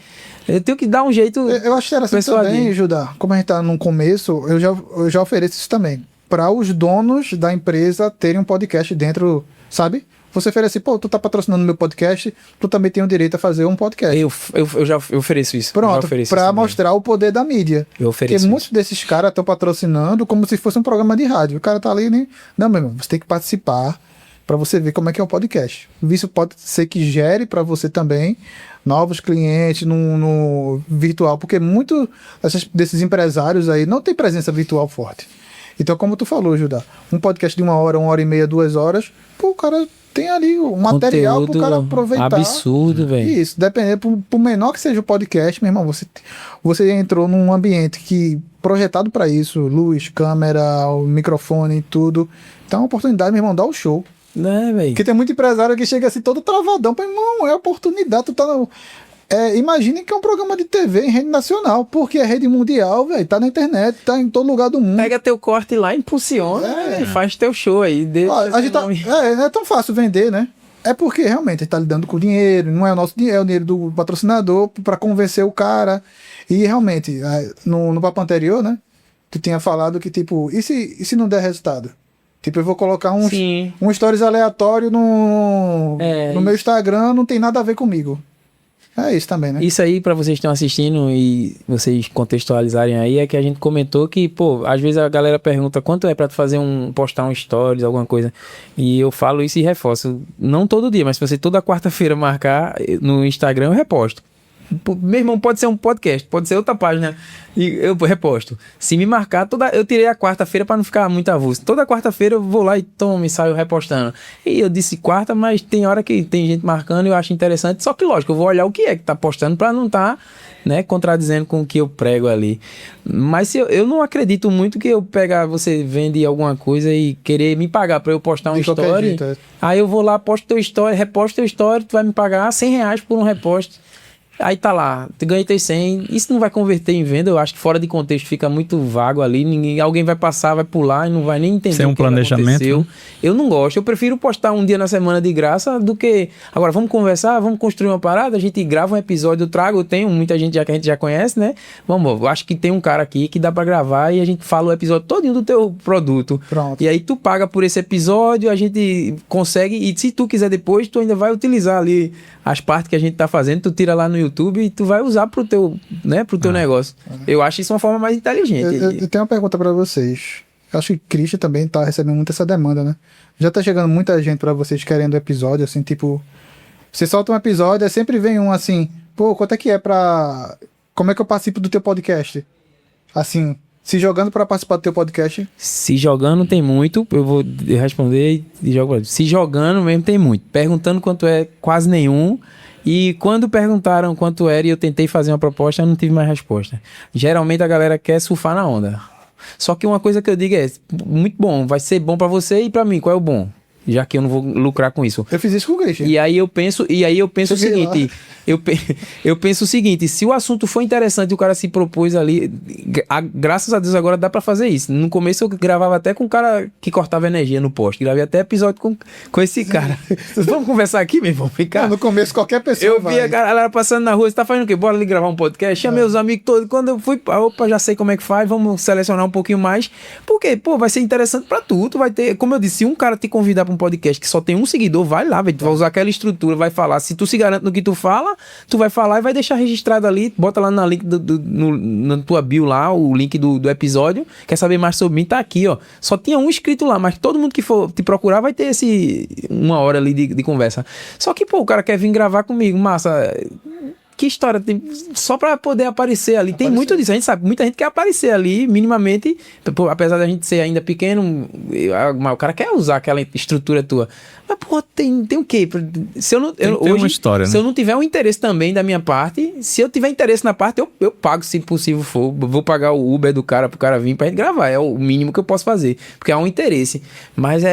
Eu tenho que dar um jeito. Eu acho interessante persuadir. também, Judá, como a gente tá no começo, eu já ofereço isso também. Para os donos da empresa terem um podcast dentro, sabe? Você oferece, pô, tu tá patrocinando meu podcast, tu também tem o direito a fazer um podcast. Eu já ofereço isso. Pronto, já ofereço pra isso também. mostrar o poder da mídia. Eu Porque ofereço muitos desses caras estão patrocinando como se fosse um programa de rádio. O cara tá ali, né? Não, meu irmão, você tem que participar pra você ver como é que é o podcast. Isso pode ser que gere pra você também novos clientes no virtual, porque muitos desses empresários aí não tem presença virtual forte. Então, como tu falou, Judá, um podcast de 1 hora e meia, 2 horas, pô, o cara tem ali o material pro cara aproveitar. Absurdo, velho. Isso, dependendo, por menor que seja o podcast, meu irmão, você entrou num ambiente que projetado para isso, luz, câmera, o microfone e tudo. Então é uma oportunidade, meu irmão, dá o show. Né, velho? Porque tem muito empresário que chega assim todo travadão, mas irmão, é oportunidade, tu tá no... imagine que é um programa de TV em rede nacional, porque é rede mundial, velho, tá na internet, tá em todo lugar do mundo. Pega teu corte lá, impulsiona e faz teu show aí. Deixa Ó, a gente tá, nome. não é tão fácil vender, né? É porque realmente a gente tá lidando com dinheiro, não é o nosso dinheiro, é o dinheiro do patrocinador para convencer o cara. E realmente, no papo anterior, né? Tu tinha falado que, tipo, e se não der resultado? Tipo, eu vou colocar Sim. um stories aleatório no meu Instagram, não tem nada a ver comigo. É isso também, né? Isso aí, pra vocês que estão assistindo e vocês contextualizarem aí, é que a gente comentou que, pô, às vezes a galera pergunta quanto é pra tu fazer postar um stories, alguma coisa. E eu falo isso e reforço. Não todo dia, mas se você toda quarta-feira marcar no Instagram, eu reposto. Meu irmão, pode ser um podcast, pode ser outra página e eu reposto. Se me marcar, eu tirei a quarta-feira para não ficar muito avulso. Toda quarta-feira eu vou lá e saio repostando. E eu disse quarta, mas tem hora que tem gente marcando e eu acho interessante. Só que, lógico, eu vou olhar o que é que tá postando para não estar, né, contradizendo com o que eu prego ali. Mas eu não acredito muito que você vende alguma coisa e querer me pagar para eu postar um De qualquer story. jeito, Aí eu vou lá, posto teu story, reposto teu story, tu vai me pagar R$100 por um repost. Aí tá lá, tu ganhei teu 100, isso não vai converter em venda, eu acho que fora de contexto fica muito vago ali, alguém vai passar, vai pular e não vai nem entender Sem um planejamento, aconteceu. né? Eu não gosto, eu prefiro postar um dia na semana de graça do que, agora vamos conversar, vamos construir uma parada, a gente grava um episódio, eu tenho muita gente que a gente já conhece, né? Eu acho que tem um cara aqui que dá pra gravar e a gente fala o episódio todinho do teu produto. Pronto. E aí tu paga por esse episódio, a gente consegue, e se tu quiser depois, tu ainda vai utilizar ali as partes que a gente tá fazendo, tu tira lá no YouTube e tu vai usar pro teu, né, pro teu negócio. Eu acho isso uma forma mais inteligente. Eu tenho uma pergunta pra vocês. Eu acho que Christian também tá recebendo muito essa demanda, né? Já tá chegando muita gente pra vocês querendo episódio, assim, tipo... Você solta um episódio, aí sempre vem um assim... Pô, quanto é que é pra... Como é que eu participo do teu podcast? Assim, se jogando pra participar do teu podcast... Se jogando tem muito, eu vou responder e jogo. Se jogando mesmo tem muito. Perguntando quanto é, quase nenhum. E quando perguntaram quanto era e eu tentei fazer uma proposta, eu não tive mais resposta. Geralmente a galera quer surfar na onda. Só que uma coisa que eu digo é, muito bom, vai ser bom pra você e pra mim, qual é o bom? Já que eu não vou lucrar com isso. Eu fiz isso com o Christian. E aí eu penso o Cheguei seguinte, eu penso o seguinte, se o assunto for interessante e o cara se propôs ali, graças a Deus agora dá pra fazer isso. No começo eu gravava até com um cara que cortava energia no poste, gravei até episódio com esse cara. Vamos conversar aqui, meu irmão? Ficar. No começo qualquer pessoa Eu vai. vi a galera passando na rua, você tá fazendo o quê? Bora ali gravar um podcast? Chamei os amigos todos. Quando eu fui, opa, já sei como é que faz, vamos selecionar um pouquinho mais. Porque, pô, vai ser interessante pra tu. Tu vai ter, como eu disse, se um cara te convidar pra um podcast que só tem um seguidor, vai lá, velho. Tu vai usar aquela estrutura, vai falar. Se tu se garante no que tu fala, tu vai falar e vai deixar registrado ali. Bota lá na link na tua bio lá, o link do episódio. Quer saber mais sobre mim? Tá aqui, ó. Só tinha um inscrito lá, mas todo mundo que for te procurar vai ter esse 1 hora ali de conversa. Só que, pô, o cara quer vir gravar comigo, massa. que história tem só pra poder aparecer ali. Tem muito disso, a gente sabe. Muita gente quer aparecer ali, minimamente, apesar da gente ser ainda pequeno, o cara quer usar aquela estrutura tua. Mas, pô, tem o quê? Se eu não, Tem uma história, se né? eu não tiver um interesse também da minha parte, se eu tiver interesse na parte, eu pago, se possível for. Vou pagar o Uber do cara pro cara vir pra gente gravar. É o mínimo que eu posso fazer. Porque há um interesse. Mas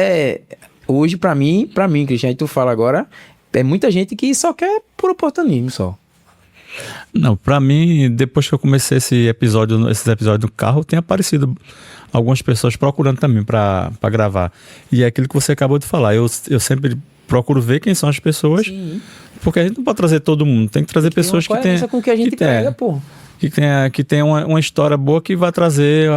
hoje, pra mim, Cristian, tu fala agora, é muita gente que só quer por oportunismo só. Não, pra mim, depois que eu comecei esses episódios do carro, tem aparecido algumas pessoas procurando também pra gravar. E é aquilo que você acabou de falar. Eu sempre procuro ver quem são as pessoas, Sim. porque a gente não pode trazer todo mundo. Tem que trazer pessoas que têm... com que a gente pega, pô. Que tem uma história boa que vai trazer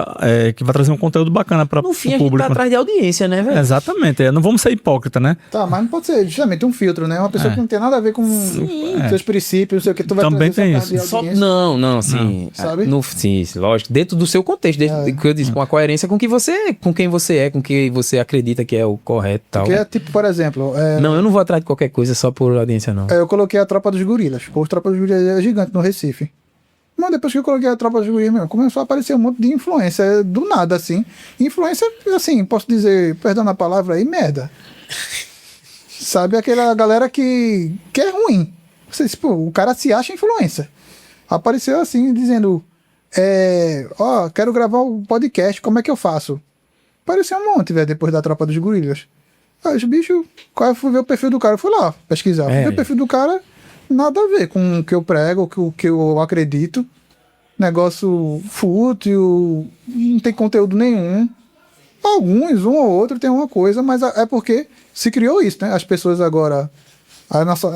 um conteúdo bacana para o No fim, público. a gente tá atrás de audiência, né, velho? Exatamente. Não vamos ser hipócrita, né? Tá, mas não pode ser justamente um filtro, né? Uma pessoa que não tem nada a ver com seus princípios, não sei o que, tu vai Também trazer tem essa parte de Só, audiência. não, sim. Sabe? Sim, lógico. Dentro do seu contexto, do que eu disse, com a coerência com quem você é, com quem você acredita que é o correto e tal. Porque é tipo, por exemplo, Não, eu não vou atrás de qualquer coisa só por audiência, não. eu coloquei a Tropa dos Gorilas. Pô, a Tropa dos Gorilas é gigante no Recife. Mas depois que eu coloquei a Tropa dos Gorilas, meu, começou a aparecer um monte de influência, do nada, assim. Influência, assim, posso dizer, perdão a palavra aí, merda. Sabe, aquela galera que é ruim. Vocês, pô, o cara se acha influência. Apareceu assim, dizendo, quero gravar o podcast, como é que eu faço? Apareceu um monte, velho, depois da Tropa dos Gorilas. Aí os bichos, eu fui ver o perfil do cara, eu fui lá pesquisar. Fui ver o perfil do cara, nada a ver com o que eu prego, com o que eu acredito. Negócio fútil, não tem conteúdo nenhum. Alguns, um ou outro tem uma coisa, mas é porque se criou isso, né? As pessoas agora,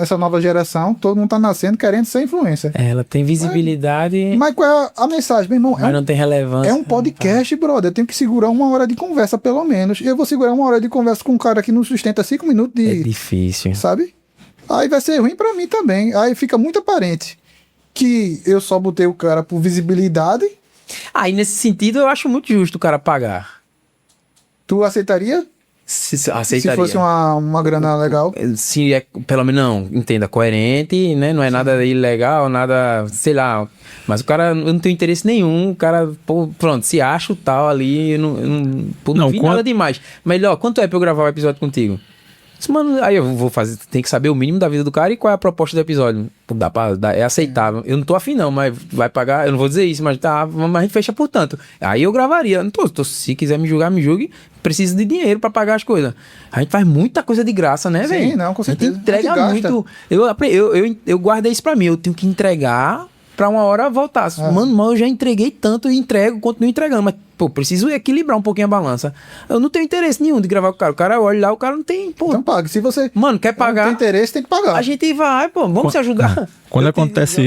essa nova geração, todo mundo tá nascendo querendo ser influencer. Ela tem visibilidade, Mas qual é a mensagem, meu irmão? mas não tem relevância. É um podcast, brother. Eu tenho que segurar 1 hora de conversa, pelo menos. Eu vou segurar 1 hora de conversa com um cara que não sustenta 5 minutos É de... difícil. Sabe? Aí vai ser ruim pra mim também. Aí fica muito aparente que eu só botei o cara por visibilidade. Aí, nesse sentido, eu acho muito justo o cara pagar. Tu aceitaria? Aceitaria. Se fosse uma grana legal? Se é, pelo menos, não, entenda, coerente, né? Não é nada ilegal, nada, sei lá. Mas o cara, eu não tenho interesse nenhum. O cara, pô, pronto, se acha o tal ali, eu não vi nada demais. Mas, ó, quanto é pra eu gravar o episódio contigo? Mano, aí eu vou fazer, tem que saber o mínimo da vida do cara e qual é a proposta do episódio. Pô, é aceitável. Eu não tô afim não, mas vai pagar, eu não vou dizer isso, mas tá, mas a gente fecha por tanto. Aí eu gravaria, não tô, se quiser me julgar, me julgue, preciso de dinheiro pra pagar as coisas. A gente faz muita coisa de graça, né, velho? Sim, não, com certeza. A gente entrega A gente gasta. muito. Eu guardei isso pra mim, eu tenho que entregar pra uma hora voltar. Mano, mas eu já entreguei tanto e entrego, continuo entregando, mas pô, preciso equilibrar um pouquinho a balança. Eu não tenho interesse nenhum de gravar com o cara. O cara olha lá, o cara não tem, pô. Então pague. Se você Mano, quer pagar? não tem interesse, tem que pagar. A gente vai, pô, vamos se ajudar. Quando acontece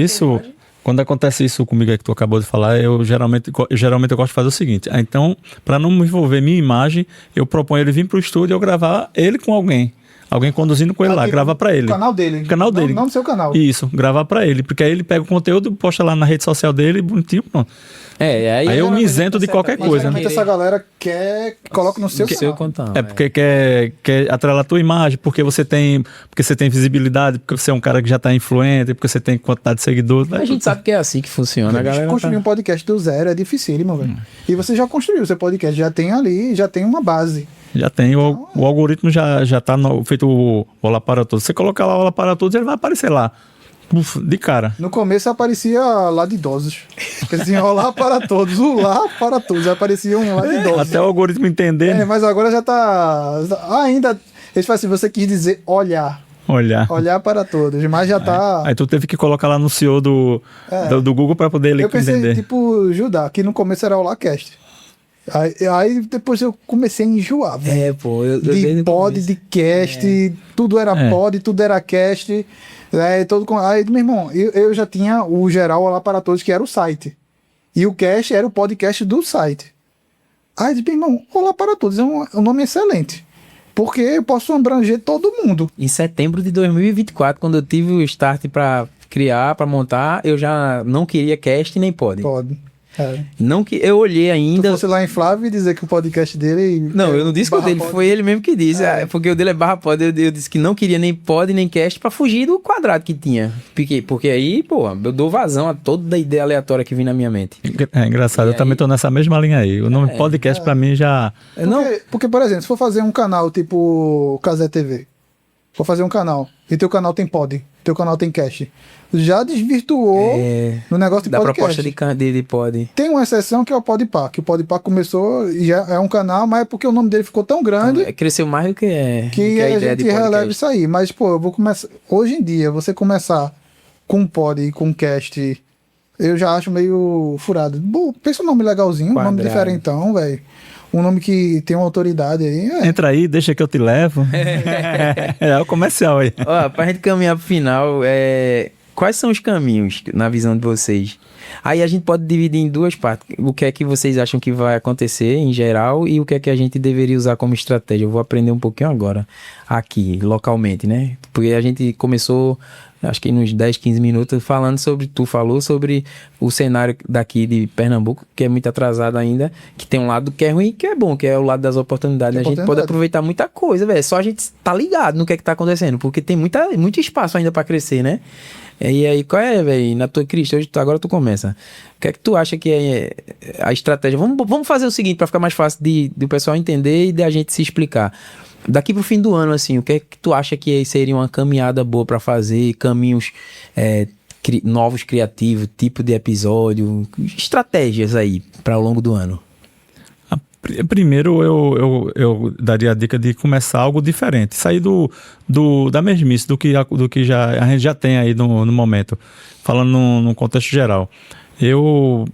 isso comigo aí que tu acabou de falar, eu geralmente eu gosto de fazer o seguinte. Então, para não me envolver minha imagem, eu proponho ele vir pro estúdio e eu gravar ele com alguém. Alguém conduzindo com ele lá, gravar pra ele. O canal dele. O canal dele. Não no seu canal. Isso, gravar pra ele. Porque aí ele pega o conteúdo, posta lá na rede social dele, bonitinho, pronto. Aí eu me isento de qualquer Mas coisa. geralmente essa galera coloca no seu canal. Contar, Porque quer atrelar a tua imagem, porque você tem visibilidade, porque você é um cara que já tá influente, porque você tem quantidade de seguidores. A gente sabe que é assim que funciona, a galera. Construir um podcast do zero é dificílimo, velho. E você já construiu o seu podcast, já tem ali, já tem uma base. Já tem, o algoritmo já tá feito o Olá para Todos. Você colocar lá o Olá para Todos, ele vai aparecer lá. Uf, de cara. No começo aparecia lá de idosos. Quer dizer, Olá para Todos, o lá para todos. Aparecia um lá de idosos. Até o algoritmo entender. Mas agora já tá... Ainda... Eles falam assim, você quis dizer olhar para todos, mas já tá... Aí tu teve que colocar lá no CEO do Google para poder ele Eu pensei, entender. tipo, Judá, que no começo era o LaCast. Aí depois eu comecei a enjoar, velho. Pô, eu de pod, de cast, tudo era pod, tudo era cast. Aí, meu irmão, eu já tinha o geral Olá para Todos, que era o site. E o cast era o podcast do site. Aí, meu irmão, Olá para Todos é um nome excelente. Porque eu posso abranger todo mundo. Em setembro de 2024, quando eu tive o start pra criar, pra montar, eu já não queria cast nem pod. Não que eu olhei ainda. Se fosse lá em Flávio e dizer que o podcast dele... Não, eu não disse que o dele, foi ele mesmo que disse. Porque o dele é barra pod, eu disse que não queria nem pod, nem cast pra fugir do quadrado que tinha. Porque aí, pô, eu dou vazão a toda ideia aleatória que vem na minha mente. É engraçado, eu também tô nessa mesma linha aí. O nome podcast pra mim já... Porque, por exemplo, se for fazer um canal tipo Casé TV, for fazer um canal, e teu canal tem pod, teu canal tem cast, já desvirtuou no negócio de da podcast. proposta de pod. Tem uma exceção que é o Podpah, que o Podpah começou e já é um canal, mas é porque o nome dele ficou tão grande Então, cresceu mais do que a ideia gente de releva isso aí. Mas, pô, eu vou começar... Hoje em dia, você começar com um pod e com um cast, eu já acho meio furado. Bom, pensa um nome legalzinho, um nome diferentão, velho. Um nome que tem uma autoridade aí. Entra aí, deixa que eu te levo. É o comercial aí. Ó, pra gente caminhar pro final, quais são os caminhos na visão de vocês? Aí a gente pode dividir em duas partes. O que é que vocês acham que vai acontecer em geral e o que é que a gente deveria usar como estratégia. Eu vou aprender um pouquinho agora, aqui, localmente, né? Porque a gente começou... acho que nos 10, 15 minutos, tu falou sobre o cenário daqui de Pernambuco, que é muito atrasado ainda, que tem um lado que é ruim e que é bom, que é o lado das oportunidades. A gente pode aproveitar muita coisa, velho. Só a gente tá ligado no que é que tá acontecendo, porque tem muito espaço ainda pra crescer, né? E aí, qual é, velho? Na tua Cristo, agora tu começa. O que é que tu acha que é a estratégia? Vamos fazer o seguinte, pra ficar mais fácil do pessoal entender e da gente se explicar. Daqui pro fim do ano, assim, o que é que tu acha que seria uma caminhada boa pra fazer? Caminhos novos, criativos, tipo de episódio, estratégias aí para ao longo do ano? Primeiro, eu daria a dica de começar algo diferente. Sair da mesmice, do que a gente já tem aí no momento. Falando num contexto geral. Eu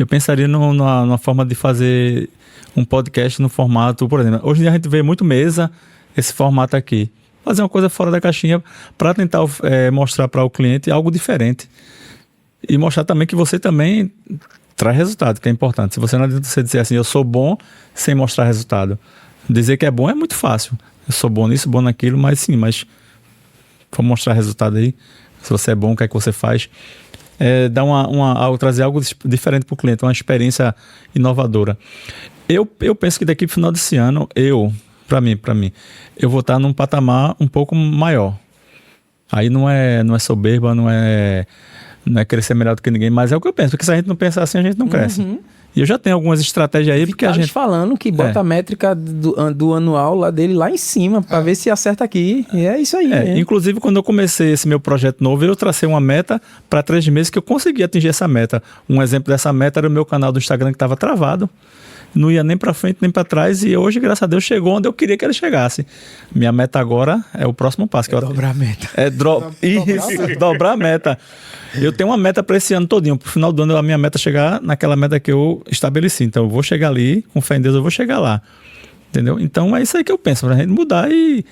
pensaria numa forma de fazer um podcast no formato, por exemplo, hoje em dia a gente vê muito mesa, esse formato aqui. Fazer uma coisa fora da caixinha para tentar mostrar para o cliente algo diferente. E mostrar também que você também traz resultado, que é importante. Se você não adianta você dizer assim, eu sou bom, sem mostrar resultado. Dizer que é bom é muito fácil. Eu sou bom nisso, bom naquilo, mas vou mostrar resultado aí. Se você é bom, o que é que você faz? Trazer algo diferente para o cliente, uma experiência inovadora. Eu penso que daqui pro final desse ano, para mim, eu vou estar num patamar um pouco maior. Aí não é soberba, não é crescer melhor do que ninguém, mas é o que eu penso, porque se a gente não pensar assim, a gente não cresce. E eu já tenho algumas estratégias aí, porque a gente... falando que bota a métrica do anual lá dele lá em cima, para ver se acerta aqui, e é isso aí. Inclusive, quando eu comecei esse meu projeto novo, eu tracei uma meta para 3 meses que eu consegui atingir essa meta. Um exemplo dessa meta era o meu canal do Instagram que estava travado. Não ia nem para frente nem para trás, e hoje, graças a Deus, chegou onde eu queria que ele chegasse. Minha meta agora é o próximo passo. Dobrar a meta. Dobrar a meta. Eu tenho uma meta para esse ano todinho. Pro final do ano, a minha meta é chegar naquela meta que eu estabeleci. Então, eu vou chegar ali, com fé em Deus, eu vou chegar lá. Entendeu? Então, é isso aí que eu penso, pra gente mudar e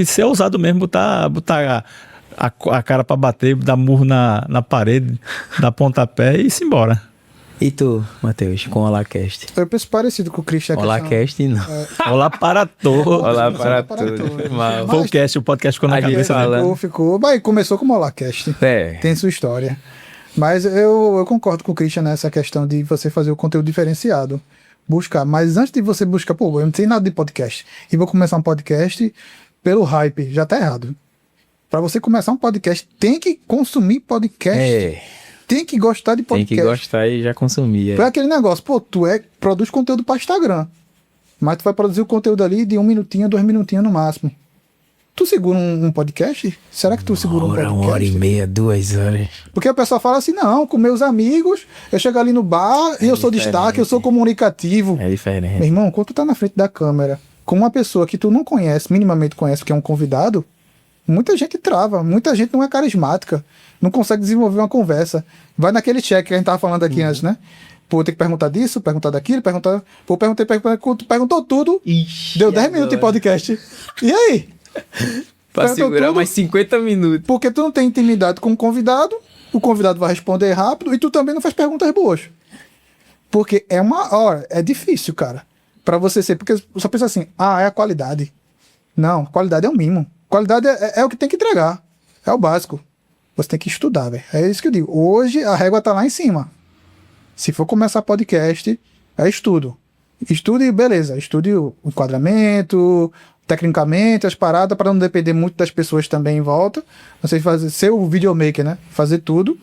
ser ousado mesmo, botar a cara para bater, dar murro na parede, dar pontapé e ir embora. E tu, Matheus, com o OláCast? Eu penso parecido com o Christian. OláCast não. Olá para todos. Olá para todos. O podcast ficou na cabeça. Ficou. Mas começou como OláCast. Tem sua história. Mas eu concordo com o Christian nessa questão de você fazer o conteúdo diferenciado. Buscar. Mas antes de você buscar, eu não sei nada de podcast. E vou começar um podcast pelo hype. Já tá errado. Para você começar um podcast, tem que consumir podcast. Tem que gostar de podcast. Tem que gostar e já consumir. Foi aquele negócio, tu produz conteúdo para Instagram, mas tu vai produzir o conteúdo ali de 1 minutinho, 2 minutinhos no máximo. Tu segura um podcast? Será que tu segura um podcast? 1h30, 2 horas. Porque o pessoal fala assim, não, com meus amigos, eu chego ali no bar e eu sou destaque, eu sou comunicativo. É diferente. Meu irmão, quando tu tá na frente da câmera, com uma pessoa que tu não conhece, minimamente conhece, que é um convidado, muita gente trava, muita gente não é carismática, não consegue desenvolver uma conversa. Vai naquele check que a gente tava falando aqui antes, né? Pô, tem que perguntar disso, perguntar daquilo, perguntar... Pô, perguntei, perguntou tudo. Ixi, deu 10 minutos de podcast. E aí? Pra segurar mais 50 minutos. Porque tu não tem intimidade com o convidado vai responder rápido e tu também não faz perguntas boas. Porque é difícil, cara. Pra você ser... Porque só pensa assim, é a qualidade. Não, qualidade é o mínimo. Qualidade é o que tem que entregar. É o básico. Você tem que estudar, velho. É isso que eu digo. Hoje a régua tá lá em cima. Se for começar podcast, é estudo. Estude, beleza. Estude o enquadramento, tecnicamente, as paradas, para não depender muito das pessoas também em volta. Você fazer, ser o videomaker, né? Fazer tudo,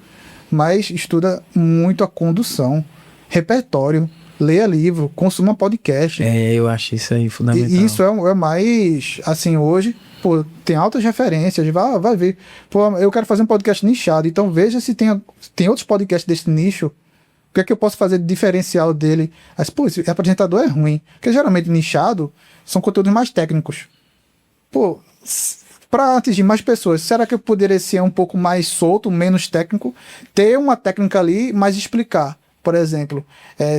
mas estuda muito a condução, repertório, leia livro, consuma podcast. Eu acho isso aí fundamental. E isso é mais, assim, hoje, pô, tem altas referências, vai ver. Pô, eu quero fazer um podcast nichado, então veja se tem outros podcasts desse nicho. O que é que eu posso fazer de diferencial dele? Mas, pô, esse apresentador é ruim. Porque geralmente nichado são conteúdos mais técnicos. Pô, para atingir mais pessoas, será que eu poderia ser um pouco mais solto, menos técnico? Ter uma técnica ali, mas explicar. Por exemplo,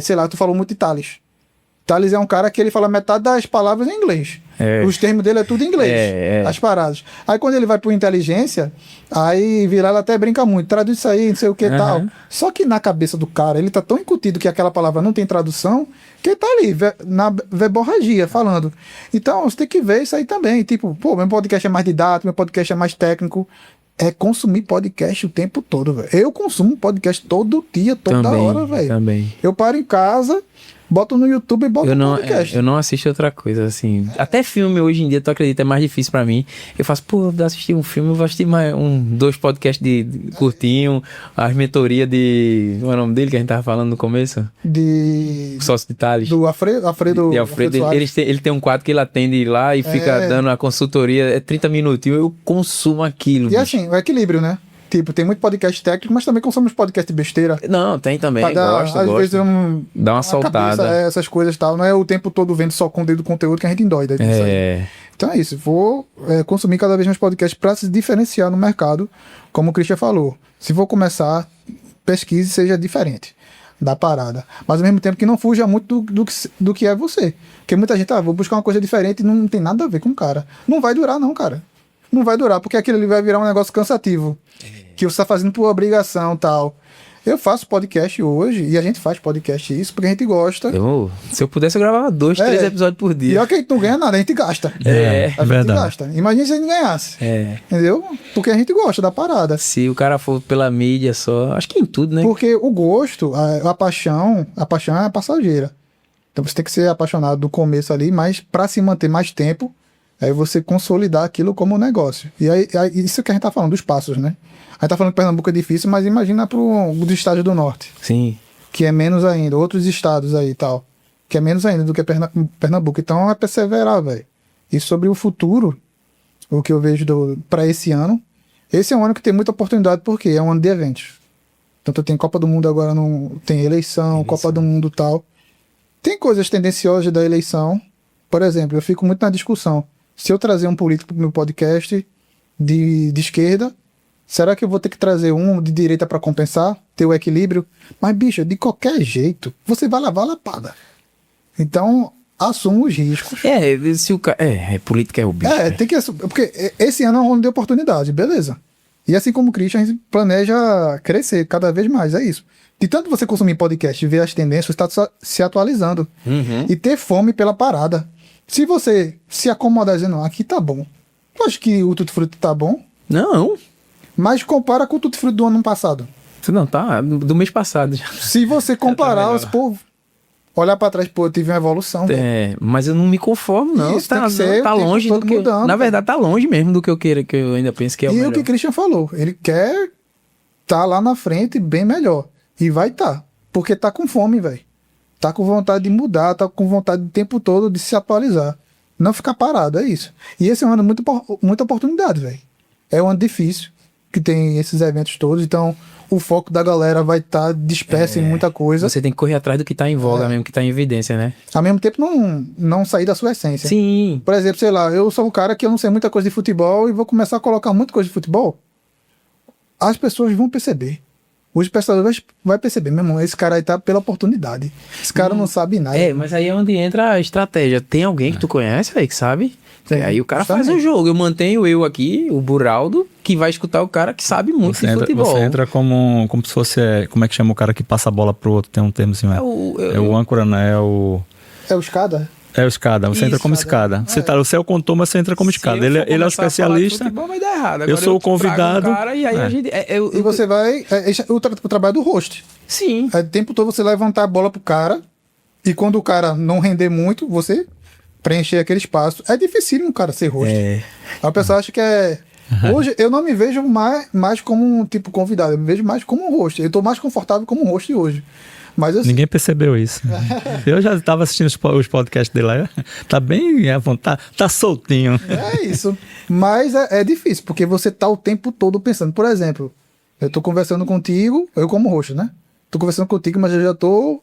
sei lá, tu falou muito de Thales. Thales é um cara que ele fala metade das palavras em inglês. Os termos dele é tudo em inglês. As paradas. Aí quando ele vai pro inteligência, aí Vilela até brinca muito. Traduz isso aí, não sei o que tal. Só que na cabeça do cara, ele tá tão incutido que aquela palavra não tem tradução, que ele tá ali, na verborragia, falando. Então, você tem que ver isso aí também. Tipo, pô, meu podcast é mais didático, meu podcast é mais técnico. É consumir podcast o tempo todo, velho. Eu consumo podcast todo dia, toda hora, velho. Também. Eu paro em casa, boto no YouTube e boto no podcast. Eu não assisto outra coisa, assim. Até filme hoje em dia, tu acredita, é mais difícil pra mim. Eu faço, pô, vou assistir um filme, eu vou assistir mais 2 podcasts de curtinho, as mentorias de... Como é o nome dele que a gente tava falando no começo? De... O sócio de Thales. Do Alfredo Ele tem um quadro que ele atende lá e fica dando a consultoria, 30 minutinhos, eu consumo aquilo. E bicho. assim, o equilíbrio, né? Tipo, tem muito podcast técnico, mas também consomos podcast de besteira. Não, tem também, Às vezes dá uma soltada. Cabeça, essas coisas e tal. Não é o tempo todo vendo só conteúdo que a gente endoida. Então é isso. Vou consumir cada vez mais podcasts para se diferenciar no mercado, como o Christian falou. Se for começar, pesquise seja diferente da parada. Mas ao mesmo tempo que não fuja muito do que é você. Porque muita gente, vou buscar uma coisa diferente e não tem nada a ver com o cara. Não vai durar não, cara. Não vai durar, porque aquilo ali vai virar um negócio cansativo. Que você está fazendo por obrigação e tal. Eu faço podcast hoje, e a gente faz podcast isso, porque a gente gosta. Se eu pudesse, eu gravava 2, 3 episódios por dia. E é que a gente não ganha nada, a gente gasta. A gente gasta. Imagina se a gente ganhasse. Entendeu? Porque a gente gosta da parada. Se o cara for pela mídia só, acho que em tudo, né? Porque o gosto, a paixão é passageira. Então você tem que ser apaixonado do começo ali, mas para se manter mais tempo, aí você consolidar aquilo como negócio. E aí isso que a gente tá falando, dos passos, né? A gente tá falando que Pernambuco é difícil, mas imagina os estados do norte. Sim. Que é menos ainda. Outros estados aí e tal. Que é menos ainda do que Pernambuco. Então é perseverar, velho. E sobre o futuro, o que eu vejo para esse ano, esse é um ano que tem muita oportunidade, porque é um ano de eventos. Tanto tem Copa do Mundo agora, tem eleição, Copa do Mundo e tal. Tem coisas tendenciosas da eleição. Por exemplo, eu fico muito na discussão. Se eu trazer um político pro meu podcast de esquerda, será que eu vou ter que trazer um de direita para compensar? Ter o equilíbrio? Mas, bicho, de qualquer jeito, você vai lavar a lapada. Então, assuma os riscos. Se o cara... política é o bicho. Tem que assumir. Porque esse ano é um ano de oportunidade, beleza. E assim como o Christian, a gente planeja crescer cada vez mais, é isso. De tanto você consumir podcast e ver as tendências, você está se atualizando. E ter fome pela parada. Se você se acomodar dizendo, aqui tá bom. Eu acho que o Tutti Frutti tá bom. Não. Mas compara com o Tutti Frutti do ano passado. Não, tá do mês passado já. Se você comparar, olhar pra trás, eu tive uma evolução. Mas eu não me conformo, não. Isso, tá longe do que... mudando, na verdade, tá longe mesmo do que eu queira, que eu ainda penso que é o melhor. E o que o Christian falou, ele quer tá lá na frente bem melhor. E vai tá. Porque tá com fome, velho. Tá com vontade de mudar, tá com vontade o tempo todo de se atualizar. Não ficar parado, é isso. E esse é um ano muita oportunidade, velho. É um ano difícil, que tem esses eventos todos, então o foco da galera vai estar disperso em muita coisa. Você tem que correr atrás do que tá em voga mesmo, que tá em evidência, né? Ao mesmo tempo, não sair da sua essência. Sim. Por exemplo, sei lá, eu sou um cara que eu não sei muita coisa de futebol e vou começar a colocar muita coisa de futebol. As pessoas vão perceber. Os espectadores vai perceber, meu irmão, esse cara aí tá pela oportunidade. Esse cara não sabe nada. Mas aí é onde entra a estratégia. Tem alguém que tu conhece, velho, que sabe? Sim, aí o cara justamente. faz o jogo. Eu mantenho eu aqui, o Buraldo, que vai escutar o cara que sabe muito de futebol. Você entra como se fosse... como é que chama o cara que passa a bola pro outro? Tem um termo assim, é o âncora, né? É o escada? É o escada, você entra como escada. Você é o contor, mas você entra como escada. Ele é o especialista. Futebol, vai dar errado. Eu sou o convidado. E aí a gente, e você vai... o trabalho do host. Sim. É o tempo todo você levantar a bola pro cara e quando o cara não render muito, você preencher aquele espaço. É difícil um cara ser host. A pessoa acha que é... Hoje eu não me vejo mais como um tipo convidado, eu me vejo mais como um host. Eu tô mais confortável como um host hoje. Mas eu, Ninguém percebeu isso. Eu já estava assistindo os podcasts dele lá. Tá bem à vontade, tá soltinho. é isso. Mas é difícil, porque você tá o tempo todo pensando. Por exemplo, eu tô conversando contigo, eu como host, né? Tô conversando contigo, mas eu já tô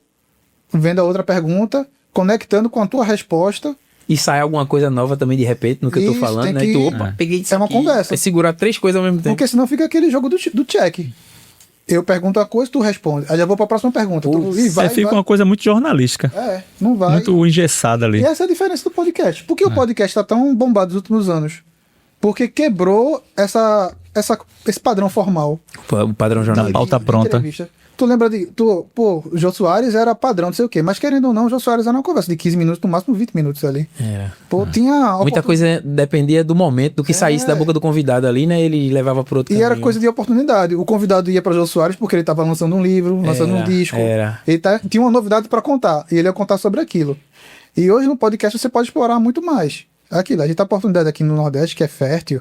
vendo a outra pergunta, conectando com a tua resposta. E sai alguma coisa nova também de repente no que eu tô Isso, falando, tem né? que- E tu, opa, peguei isso É uma aqui. conversa. Vai segurar 3 coisas ao mesmo tempo. Porque senão fica aquele jogo do check. Eu pergunto a coisa, tu responde. Aí já vou pra próxima pergunta. E vai, Aí fica vai. uma coisa muito jornalística. Não vai. Muito engessada ali. E essa é a diferença do podcast. Por que o podcast tá tão bombado nos últimos anos? Porque quebrou esse padrão formal. O padrão jornalístico. pauta pronta. Entrevista. Tu lembra o Jô Soares era padrão, não sei o quê. Mas querendo ou não, o Jô Soares era uma conversa de 15 minutos, no máximo 20 minutos ali. Era. Pô, tinha... Muita coisa dependia do momento, do que saísse da boca do convidado ali, né? Ele levava pro outro E caminho. era coisa de oportunidade. O convidado ia para Jô Soares porque ele estava lançando um livro, lançando um disco. Ele tinha uma novidade para contar. E ele ia contar sobre aquilo. E hoje no podcast você pode explorar muito mais. Aquilo, a gente tem a oportunidade aqui no Nordeste, que é fértil,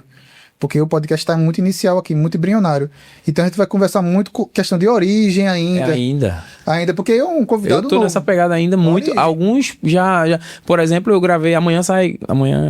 porque o podcast está muito inicial aqui, muito embrionário. Então a gente vai conversar muito com questão de origem ainda. Ainda, porque é um convidado Eu tô novo. nessa pegada ainda muito. Origem. Alguns já. Por exemplo, eu gravei. Amanhã,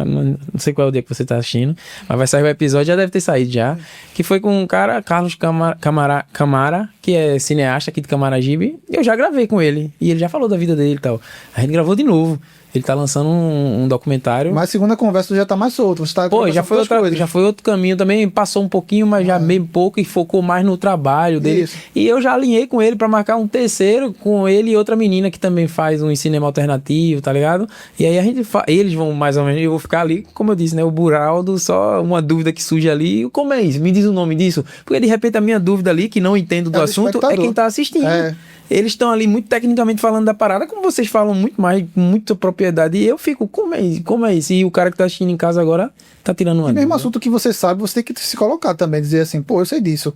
não sei qual é o dia que você tá assistindo, mas vai sair o episódio, já deve ter saído já. Que foi com um cara, Carlos Camara, que é cineasta aqui de Camaragibe. Eu já gravei com ele. E ele já falou da vida dele e tal. A gente gravou de novo. Ele tá lançando um documentário. Mas a segunda conversa já tá mais solto. Você tá Pô, já conversando foi, outras coisas. já foi outro caminho também, passou um pouquinho, mas já meio pouco e focou mais no trabalho dele. Isso. E eu já alinhei com ele pra marcar um terceiro com ele e outra menina que também faz um cinema alternativo, tá ligado? E aí a gente eles vão mais ou menos, eu vou ficar ali, como eu disse, né, o Buraldo, só uma dúvida que surge ali, como é isso? Me diz o nome disso. Porque de repente a minha dúvida ali, que não entendo do É do assunto, é espectador. quem tá assistindo. É. Eles estão ali muito tecnicamente falando da parada, como vocês falam muito mais, com muita propriedade. E eu fico, como é isso? E o cara que tá assistindo em casa agora tá tirando uma E mesmo dúvida. assunto que você sabe, você tem que se colocar também, dizer assim, pô, eu sei disso.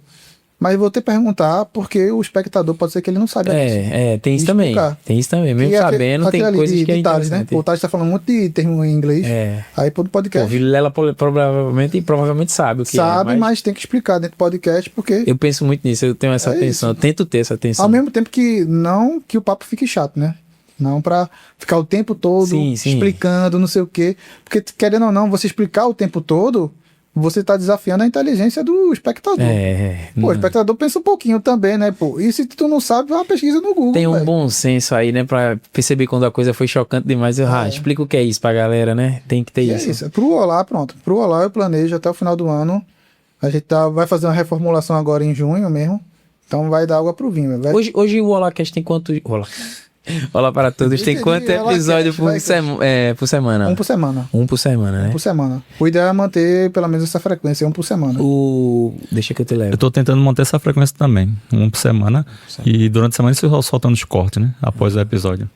Mas eu vou ter que perguntar, porque o espectador pode ser que ele não saiba disso. Tem isso E também. explicar. Tem isso também. Mesmo E sabendo, tem aquele ali coisas de que é detalhes, né? interessante. O Tati tá falando muito de termo em inglês. É. Aí pro Pô, podcast Vilela provavelmente sabe o que sabe, é. mas tem que explicar dentro do podcast, porque Eu penso muito nisso, eu tenho essa É atenção. Eu tento ter essa atenção. ao mesmo tempo que não que o papo fique chato, né? Não pra ficar o tempo todo Sim. explicando, não sei o quê. Porque, querendo ou não, você explicar o tempo todo, você tá desafiando a inteligência do espectador. Pô, o espectador pensa um pouquinho também, né, pô? E se tu não sabe, vai uma pesquisa no Google. Tem um velho. bom senso aí, né? Pra perceber quando a coisa foi chocante demais. Explica o que é isso pra galera, né? Tem que ter E é isso. isso. Pro Olá, pronto. Pro Olá eu planejo até o final do ano. A gente vai fazer uma reformulação agora em junho mesmo. Então vai dar água pro vinho. Vai... Hoje o Olacast tem quantos... Olá para todos. Tem Entendi, quantos Olacast, episódios por semana? Um por semana. Um por semana, né? Por semana. O ideal é manter pelo menos essa frequência, um por semana. Deixa que eu te levo. Eu tô tentando manter essa frequência também, um por semana. E durante a semana isso soltando os cortes, né? Após o episódio.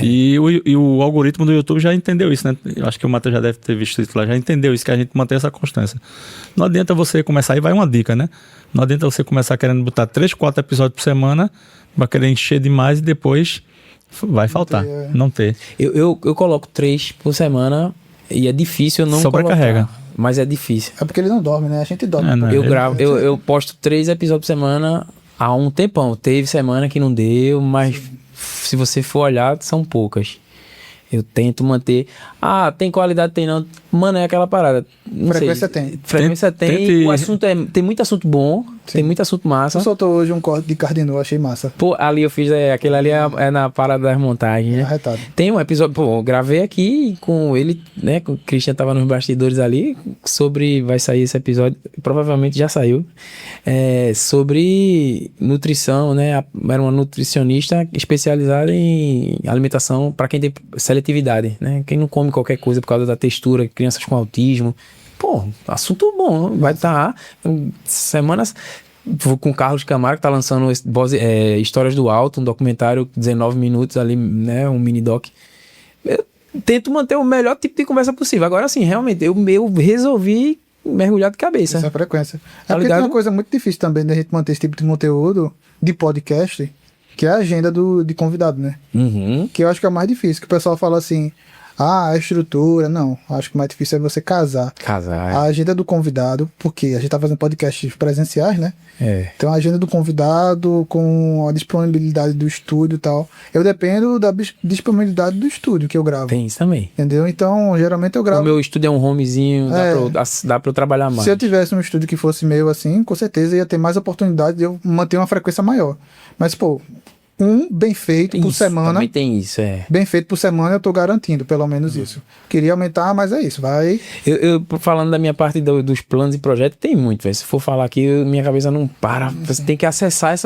E o algoritmo do YouTube já entendeu isso, né? Eu acho que o Matheus já deve ter visto isso lá, já entendeu isso, que a gente mantém essa constância. Não adianta você começar, aí vai uma dica, né? Não adianta você começar querendo botar 3, 4 episódios por semana, vai querer encher demais e depois vai faltar, não ter. Eu coloco 3 por semana e é difícil eu não Sobrecarrega. colocar. Mas é difícil. É porque ele não dorme, né? A gente dorme. É, né? Eu gravo, eu posto 3 episódios por semana há um tempão. Teve semana que não deu, mas se você for olhar, são poucas. Eu tento manter. Tem qualidade, tem não. Mano, é aquela parada. Não Frequência sei. tem. Frequência tem. Tente- O assunto tem muito assunto bom, tem muito assunto massa. Você soltou hoje um corte de Cardinô, achei massa. Pô, ali eu fiz, aquele ali é na parada das montagens, né? Arretado. Tem um episódio, pô, eu gravei aqui com ele, né? Com o Christian tava nos bastidores ali, vai sair esse episódio, provavelmente já saiu, sobre nutrição, né? Era uma nutricionista especializada em alimentação para quem tem seletividade, né? Quem não come qualquer coisa por causa da textura, crianças com autismo. Pô, assunto bom, vai estar semanas. Vou com o Carlos Camara, que tá lançando Histórias do Alto, um documentário 19 minutos ali, né? Um mini doc. Eu tento manter o melhor tipo de conversa possível. Agora sim, realmente, eu resolvi mergulhar de cabeça. Essa frequência. É Tá porque ligado? tem uma coisa muito difícil também da gente manter esse tipo de conteúdo de podcast, que é a agenda de convidado, né? Uhum. Que eu acho que é o mais difícil, que o pessoal fala assim, a estrutura, não, acho que o mais difícil é você casar Casar. a agenda do convidado, porque a gente tá fazendo podcasts presenciais, né? É. Então a agenda do convidado com a disponibilidade do estúdio e tal. Eu dependo da disponibilidade do estúdio que eu gravo. Tem isso também. Entendeu? Então, geralmente eu O gravo. meu estúdio é um homezinho, dá pra eu trabalhar mais. Se eu tivesse um estúdio que fosse meu assim, com certeza ia ter mais oportunidade de eu manter uma frequência maior. Mas, pô, bem feito Tem por isso, semana. também tem isso, é. Bem feito por semana, eu tô garantindo, pelo menos isso. Queria aumentar, mas é isso, vai. Eu falando da minha parte dos planos e projetos, tem muito, velho. Se for falar aqui, minha cabeça não para. Você tem que acessar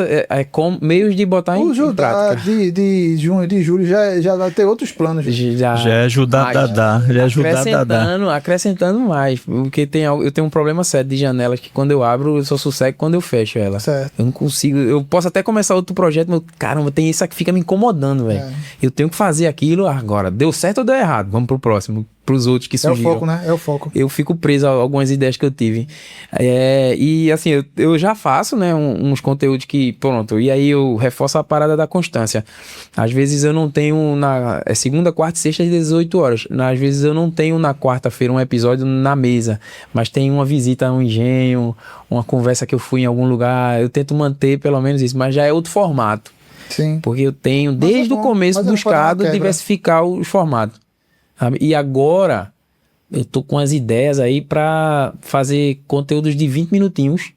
com meios de botar em prática. De junho, de julho, já vai ter outros planos. Já é ajudar Dadá. Já é ajudar Dadá. Acrescentando mais. Porque eu tenho um problema sério de janelas que quando eu abro, eu só sossego quando eu fecho ela. Certo. Eu não consigo. Eu posso até começar outro projeto, mas caramba, tem isso aqui que fica me incomodando, velho. Eu tenho que fazer aquilo agora. Deu certo ou deu errado? Vamos pro próximo. Pros outros que surgiram. É o foco, né? É o foco. Eu fico preso a algumas ideias que eu tive. E assim, eu já faço, né, uns conteúdos que, pronto, e aí eu reforço a parada da constância. Às vezes eu não tenho segunda, quarta e sexta às 18 horas. Às vezes eu não tenho na quarta-feira um episódio na mesa, mas tem uma visita a um engenho, uma conversa que eu fui em algum lugar. Eu tento manter pelo menos isso, mas já é outro formato. Sim. Porque eu tenho, desde o começo, buscado diversificar os formatos. Sabe? E agora eu tô com as ideias aí pra fazer conteúdos de 20 minutinhos.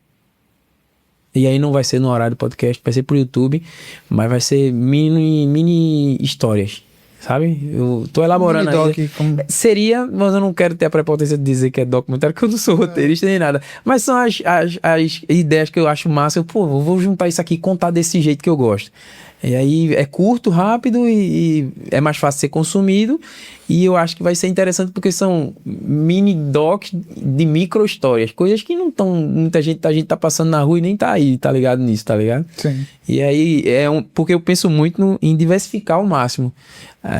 E aí não vai ser no horário do podcast, vai ser pro YouTube, mas vai ser mini histórias, sabe? Eu tô elaborando aí. Seria, mas eu não quero ter a prepotência de dizer que é documentário, que eu não sou roteirista nem nada. Mas são as ideias que eu acho massa. Eu vou juntar isso aqui e contar desse jeito que eu gosto. E aí é curto, rápido e é mais fácil de ser consumido. E eu acho que vai ser interessante porque são mini docs de micro histórias. Coisas que não estão... Muita gente tá passando na rua e nem tá aí, tá ligado nisso, tá ligado? Sim. E aí porque eu penso muito em diversificar ao máximo.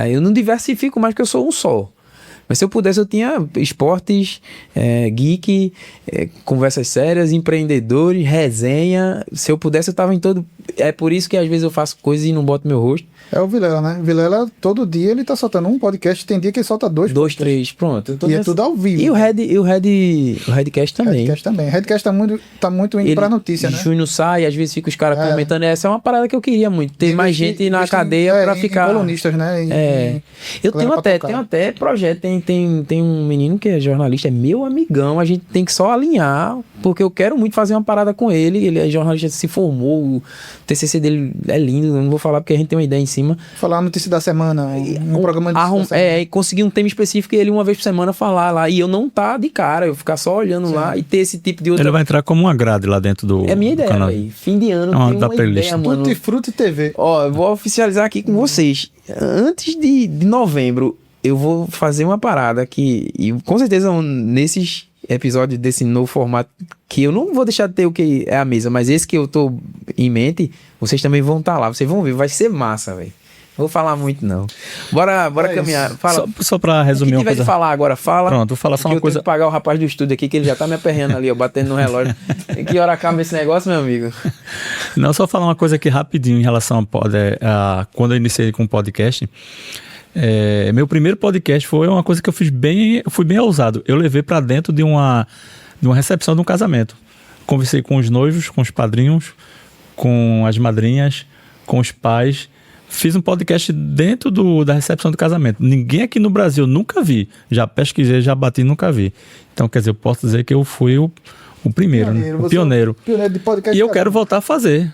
Eu não diversifico mais porque eu sou um só. Mas se eu pudesse, eu tinha esportes, geek, conversas sérias, empreendedores, resenha. Se eu pudesse, eu tava em todo... É por isso que às vezes eu faço coisas e não boto meu rosto. É o Vilela, né? Vilela, todo dia ele tá soltando um podcast. Tem dia que ele solta dois. Dois, três, pronto. E é tudo ao vivo. E o Redcast também. Redcast também. Redcast tá muito indo pra notícia, né? Junho sai, às vezes fica os caras comentando. Essa é uma parada que eu queria muito. Ter mais gente na cadeia pra ficar... colunistas, né? Eu tenho até projeto. Tem um menino que é jornalista, é meu amigão. A gente tem que só alinhar, porque eu quero muito fazer uma parada com ele. Ele é jornalista, se formou. O TCC dele é lindo. Não vou falar porque a gente tem uma ideia em cima. Falar a notícia da semana, um programa de notícia da semana. Conseguir um tema específico e ele uma vez por semana falar lá. E eu não tá de cara, eu ficar só olhando lá e ter esse tipo de outra... Ele vai entrar como uma grade lá dentro do É a minha ideia, canal. véio. Fim de ano Uma tem da uma playlist. ideia, mano. Tutti TV. Ó, eu vou oficializar aqui com vocês. Antes de novembro, eu vou fazer uma parada que... E com certeza nesses episódios desse novo formato, que eu não vou deixar de ter o que é a mesa, mas esse que eu tô em mente, vocês também vão estar lá. Vocês vão ver, vai ser massa, velho. Vou falar muito, não. Bora caminhar. Fala. Só pra resumir uma coisa. Se tiver de falar agora, fala. Pronto, vou falar só uma coisa. Eu tenho que pagar o rapaz do estúdio aqui, que ele já tá me aperreando ali, ó, batendo no relógio. Que hora acaba esse negócio, meu amigo? Não, só falar uma coisa aqui rapidinho em relação a quando eu iniciei com o podcast. Meu primeiro podcast foi uma coisa que eu fui bem ousado. Eu levei pra dentro de uma recepção de um casamento. Conversei com os noivos, com os padrinhos, com as madrinhas, com os pais. Fiz um podcast dentro da recepção do casamento. Ninguém aqui no Brasil, nunca vi. Já pesquisei, já bati, nunca vi. Então, quer dizer, eu posso dizer que eu fui o primeiro, né? O pioneiro. Pioneiro de podcast. E eu quero voltar a fazer.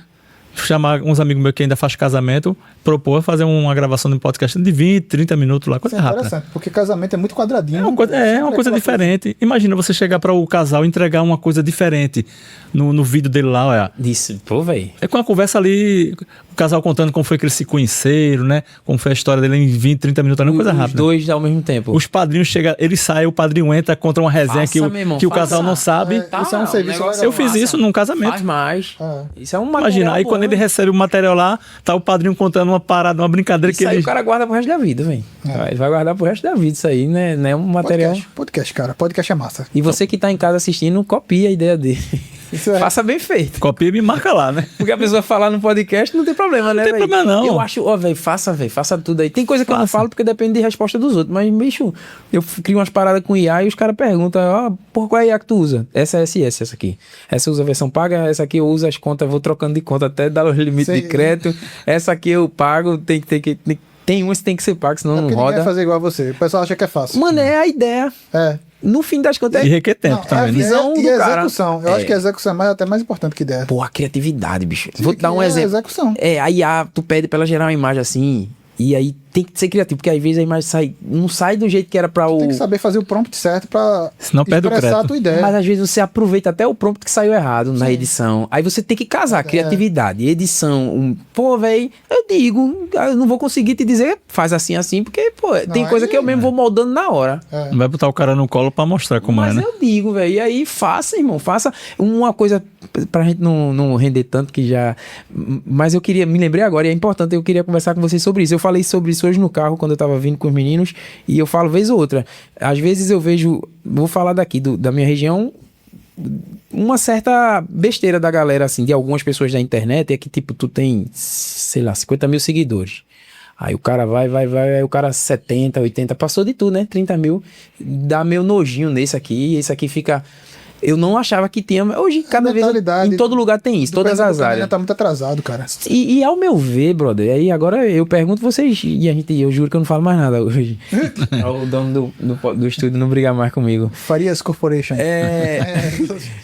Chamar uns amigos meus que ainda fazem casamento, propor fazer uma gravação de um podcast de 20, 30 minutos lá, coisa rápida. Interessante, porque casamento é muito quadradinho. É uma coisa diferente. Imagina você chegar para o casal e entregar uma coisa diferente no vídeo dele lá, olha. Disse, pô, velho. É com a conversa ali, o casal contando como foi que eles se conheceram, né? Como foi a história dele em 20, 30 minutos, é uma coisa rápida. Os dois ao mesmo tempo. Os padrinhos chegam, ele sai, o padrinho entra, conta uma resenha que o casal não sabe. Isso é um serviço legal. Eu fiz isso num casamento. Faz mais. É. Isso é um material Imagina, aí bom. quando quando ele recebe o material lá, tá o padrinho contando uma parada, uma brincadeira Isso que aí ele... o cara guarda pro resto da vida, velho. Ele vai guardar pro resto da vida isso aí, né? Não é um material... Podcast, cara. Podcast é massa. E você que tá em casa assistindo, copia a ideia dele. Isso é. Faça bem feito. Copia e me marca lá, né? Porque a pessoa falar no podcast não tem problema, né, Não tem velho? problema, não. Eu acho, velho, faça tudo aí. Tem coisa que eu não falo porque depende de resposta dos outros. Mas, bicho, eu crio umas paradas com IA e os caras perguntam, por qual IA que tu usa? Essa aqui. Essa usa a versão paga, essa aqui eu uso as contas, vou trocando de conta até dar os limites de crédito. Essa aqui eu pago, tem umas que tem que ser pago, senão não Ninguém roda. vai fazer igual a você. O pessoal acha que é fácil. Mano, é a ideia. É. No fim das contas, E requer tempo também, a né? visão e do a cara. execução. Eu acho que a execução é até mais importante que ideia. pô, a criatividade, bicho. Vou te dar um É a exemplo. execução. A IA, tu pede pra ela gerar uma imagem assim, e aí tem que ser criativo, porque às vezes a imagem não sai do jeito que era pra o... Tem que saber fazer o prompt certo pra Senão perde o expressar crédito. a tua ideia. Mas às vezes você aproveita até o prompt que saiu errado na edição. Aí você tem que casar criatividade, edição. Pô, velho, eu não vou conseguir te dizer, faz assim, porque, pô, tem coisa que eu mesmo vou moldando na hora. Não vai botar o cara no colo pra mostrar como Mas é, né? eu digo, velho, e aí faça, irmão, faça uma coisa pra gente não render tanto que já... Mas eu queria, me lembrei agora, e é importante, eu queria conversar com vocês sobre isso. Eu falei sobre isso hoje no carro, quando eu tava vindo com os meninos, e eu falo vez ou outra. Às vezes eu vejo, vou falar daqui, da minha região, uma certa besteira da galera, assim, de algumas pessoas da internet, é que, tipo, tu tem, sei lá, 50 mil seguidores. Aí o cara vai, aí o cara 70, 80, passou de tudo, né? 30 mil, dá meio nojinho nesse aqui, esse aqui fica... Eu não achava que tinha, hoje cada vez, em todo lugar tem isso, todas as áreas. Tá muito atrasado, cara. E ao meu ver, brother, aí agora eu pergunto vocês, e eu juro que eu não falo mais nada hoje. O dono do estúdio não briga mais comigo. Farias Corporation.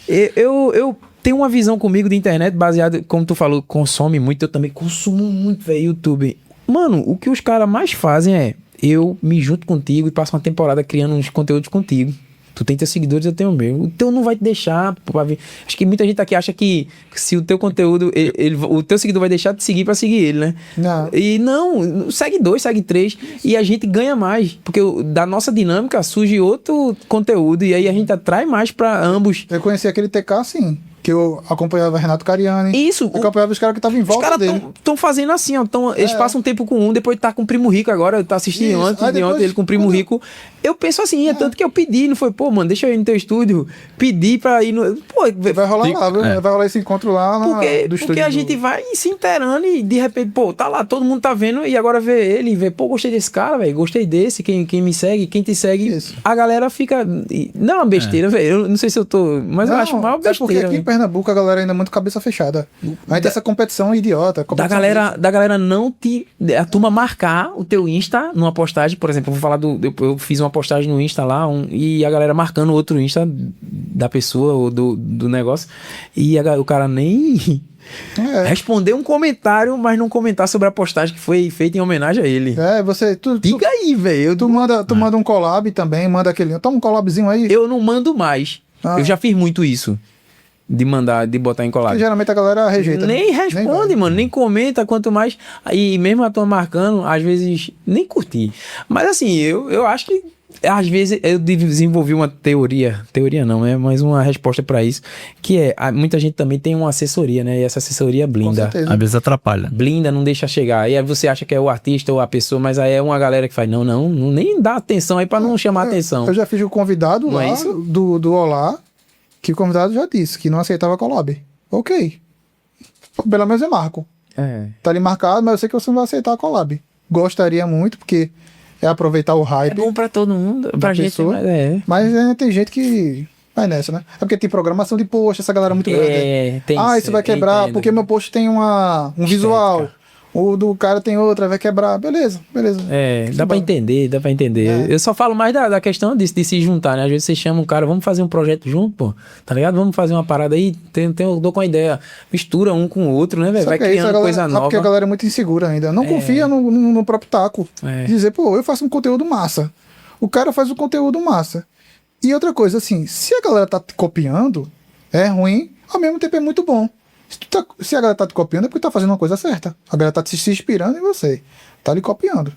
Eu tenho uma visão comigo de internet baseada, como tu falou, consome muito, eu também consumo muito, velho, YouTube. Mano, o que os caras mais fazem é, eu me junto contigo e passo uma temporada criando uns conteúdos contigo. Tu tem teus seguidores, eu tenho o meu. O teu não vai te deixar pra ver. Acho que muita gente aqui acha que se o teu conteúdo, o teu seguidor vai deixar de seguir pra seguir ele, né? Não. E não, segue 2, segue 3 e a gente ganha mais, porque da nossa dinâmica surge outro conteúdo e aí a gente atrai mais pra ambos. Eu conheci aquele TK assim, que eu acompanhava Renato Cariani. Isso. Eu acompanhava os caras que estavam em Os volta caras dele. estão fazendo assim, ó. Eles passam um tempo com um, depois tá com o Primo Rico agora, tá assistindo Isso. antes Aí de depois, ontem ele com o Primo quando- Rico. Eu penso assim, é tanto que eu pedi, não foi, pô, mano, deixa eu ir no teu estúdio, pedi pra ir no... Pô, Vai rolar Tem- lá, viu? é. Vai rolar esse encontro lá do porque estúdio. a gente vai se inteirando e de repente, pô, tá lá, todo mundo tá vendo e agora vê ele, vê, pô, gostei desse cara, velho, gostei desse, quem me segue, quem te segue, Isso. a galera fica... Não é uma besteira, velho, eu não sei se eu tô... Mas eu acho uma É porque besteira, aqui em velho. Pernambuco a galera ainda é muito cabeça fechada. Aí tem essa competição idiota. Da competição galera não te... A turma marcar o teu Insta numa postagem, por exemplo, eu vou falar eu fiz uma postagem no Insta lá, e a galera marcando outro Insta da pessoa ou do negócio, e o cara nem... responder um comentário, mas não comentar sobre a postagem que foi feita em homenagem a ele. você... Diga aí, velho. Tu manda um collab também, manda aquele... Toma um collabzinho aí. Eu não mando mais. Eu já fiz muito isso. De botar em collab. Que geralmente a galera rejeita. Nem né? responde, vai. mano, nem comenta, quanto mais. E mesmo a tua marcando, às vezes nem curti. Mas assim, eu acho que às vezes eu desenvolvi uma teoria não, é mais uma resposta pra isso, que é, muita gente também tem uma assessoria, né? E essa assessoria Com blinda. certeza. Às vezes atrapalha. Blinda, não deixa chegar. Aí você acha que é o artista ou a pessoa, mas aí é uma galera que faz, não, nem dá atenção aí pra não chamar atenção. Eu já fiz o convidado Não lá é isso? do Olá, que o convidado já disse que não aceitava collab. Ok. Pelo menos é marco. Tá ali marcado, mas eu sei que você não vai aceitar a collab. Gostaria muito, porque é aproveitar o É hype bom pra todo mundo, da pra gente, pessoa. mas Mas tem gente que vai nessa, né? É porque tem programação de post, essa galera é muito grande. tem Isso vai quebrar, entendo. porque meu post tem um visual. O do cara tem outra, vai quebrar. Beleza. Dá pra entender. Eu só falo mais da questão de se juntar, né? Às vezes você chama um cara, vamos fazer um projeto junto, pô, tá ligado? Vamos fazer uma parada aí, eu dou com a ideia. Mistura um com o outro, né, velho? Só Vai que aí criando coisa nova. Porque a galera é muito insegura ainda. Não confia no próprio taco. Dizer, pô, eu faço um conteúdo massa. O cara faz um conteúdo massa. E outra coisa, assim, se a galera tá te copiando, é ruim, ao mesmo tempo é muito bom. Se a galera tá te copiando é porque tá fazendo uma coisa certa. A galera tá se inspirando em você. Tá lhe copiando.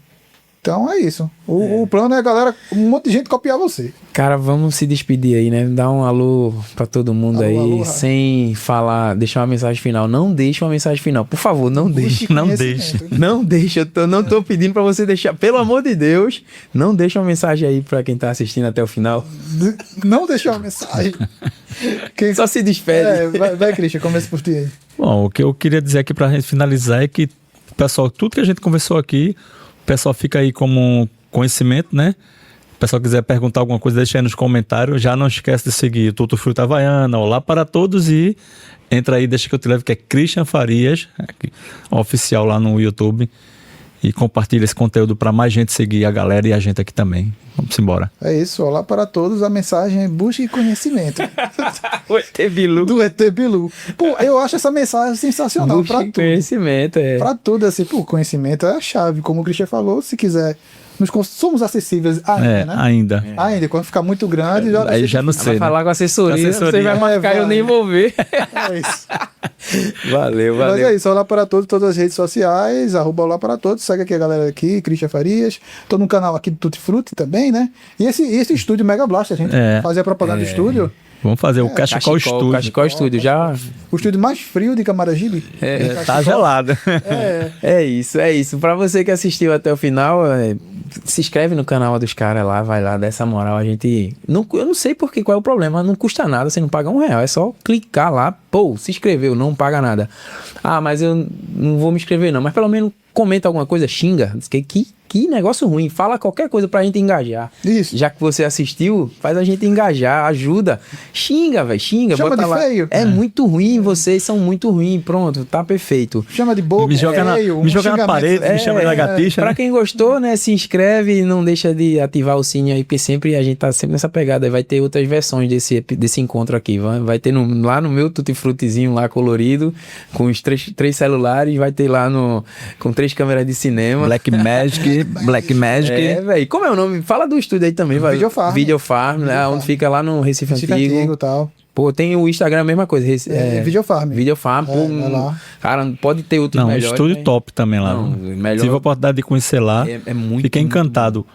Então é isso. O plano é a galera, um monte de gente copiar você. Cara, vamos se despedir aí, né? Dar um alô pra todo mundo Alô, aí, alô, sem falar, deixar uma mensagem final. Não deixe uma mensagem final, por favor, não deixe. Não Conhecimento. Não deixa, não tô pedindo pra você deixar, pelo amor de Deus, não deixa uma mensagem aí pra quem tá assistindo até o final. Não deixar uma mensagem. Quem... Só se despede. Vai, Christian, começa por ti aí. Bom, o que eu queria dizer aqui pra gente finalizar é que, pessoal, tudo que a gente conversou aqui, o pessoal fica aí como um conhecimento, né? O pessoal quiser perguntar alguma coisa, deixa aí nos comentários. Já não esquece de seguir o Tutti Frutti Havaiana, Olá para Todos, e entra aí, deixa que eu te levo, que é Christian Farias, oficial lá no YouTube, e compartilha esse conteúdo para mais gente seguir a galera e a gente aqui também. Vamos embora. É isso, olá para todos. A mensagem é busque conhecimento. O ET Bilu. Do ET Bilu. Pô, eu acho essa mensagem sensacional para Busque tudo. conhecimento, é. Para tudo, assim, pô, conhecimento é a chave. Como o Christian falou, se quiser, somos acessíveis ainda, né? Ainda. Ainda, quando ficar muito grande, já Aí já não Vai sei, né? falar com a assessoria, Assessoria. você vai marcar, eu nem vou ver. É isso. Valeu, Mas valeu. é isso, olá para todos, todas as redes sociais, @olá para todos, segue aqui a galera aqui, Christian Farias, tô no canal aqui do Tutti Frutti também, né? E esse estúdio Mega Blast, a gente fazia a propaganda do estúdio, Vamos fazer o Cachecol Studio. Cachecol Studio, já... o estúdio mais frio de Camaragibe. Tá gelado. É isso. Pra você que assistiu até o final, se inscreve no canal dos caras lá, vai lá, dá essa moral. A gente. Eu não sei qual é o problema, não custa nada, você não paga R$1. É só clicar lá, pô, se inscreveu, não paga nada. Ah, mas eu não vou me inscrever, não. Mas pelo menos comenta alguma coisa, xinga. Que negócio ruim. Fala qualquer coisa pra gente engajar. Isso. Já que você assistiu, faz a gente engajar, ajuda. Xinga, velho, xinga. Chama bota de lá. feio. É muito ruim, vocês são muito ruins. Pronto, tá perfeito. Chama de boca, Me joga na xingamento. parede, me chama de lagartixa. Pra né? quem gostou, né, se inscreve e não deixa de ativar o sininho aí, porque sempre a gente tá sempre nessa pegada. Vai ter outras versões desse encontro aqui. Vai ter lá no meu Tutti Fruttizinho lá colorido, com os três celulares, vai ter lá com 3 câmeras de cinema. Black Magic. É, velho. Como é o nome? Fala do estúdio aí também, vai. Videofarm, né? Onde fica lá no Recife Antigo. e tal. Pô, tem o Instagram, a mesma coisa. Videofarm. Videofarm, pô. vai lá. Cara, pode ter outros Não, melhores. estúdio né? top também lá. Não, viu? melhor- Tive a oportunidade de conhecer lá. É muito. Fiquei encantado.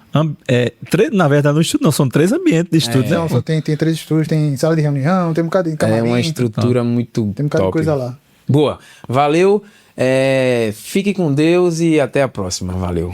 Na verdade, no estúdio não, são 3 ambientes de estúdio. Não, só tem 3 estúdios, tem sala de reunião, tem um bocado de camarim. É uma estrutura muito Tem um bocado de top. coisa lá. Boa. Valeu. Fique com Deus e até a próxima. Valeu.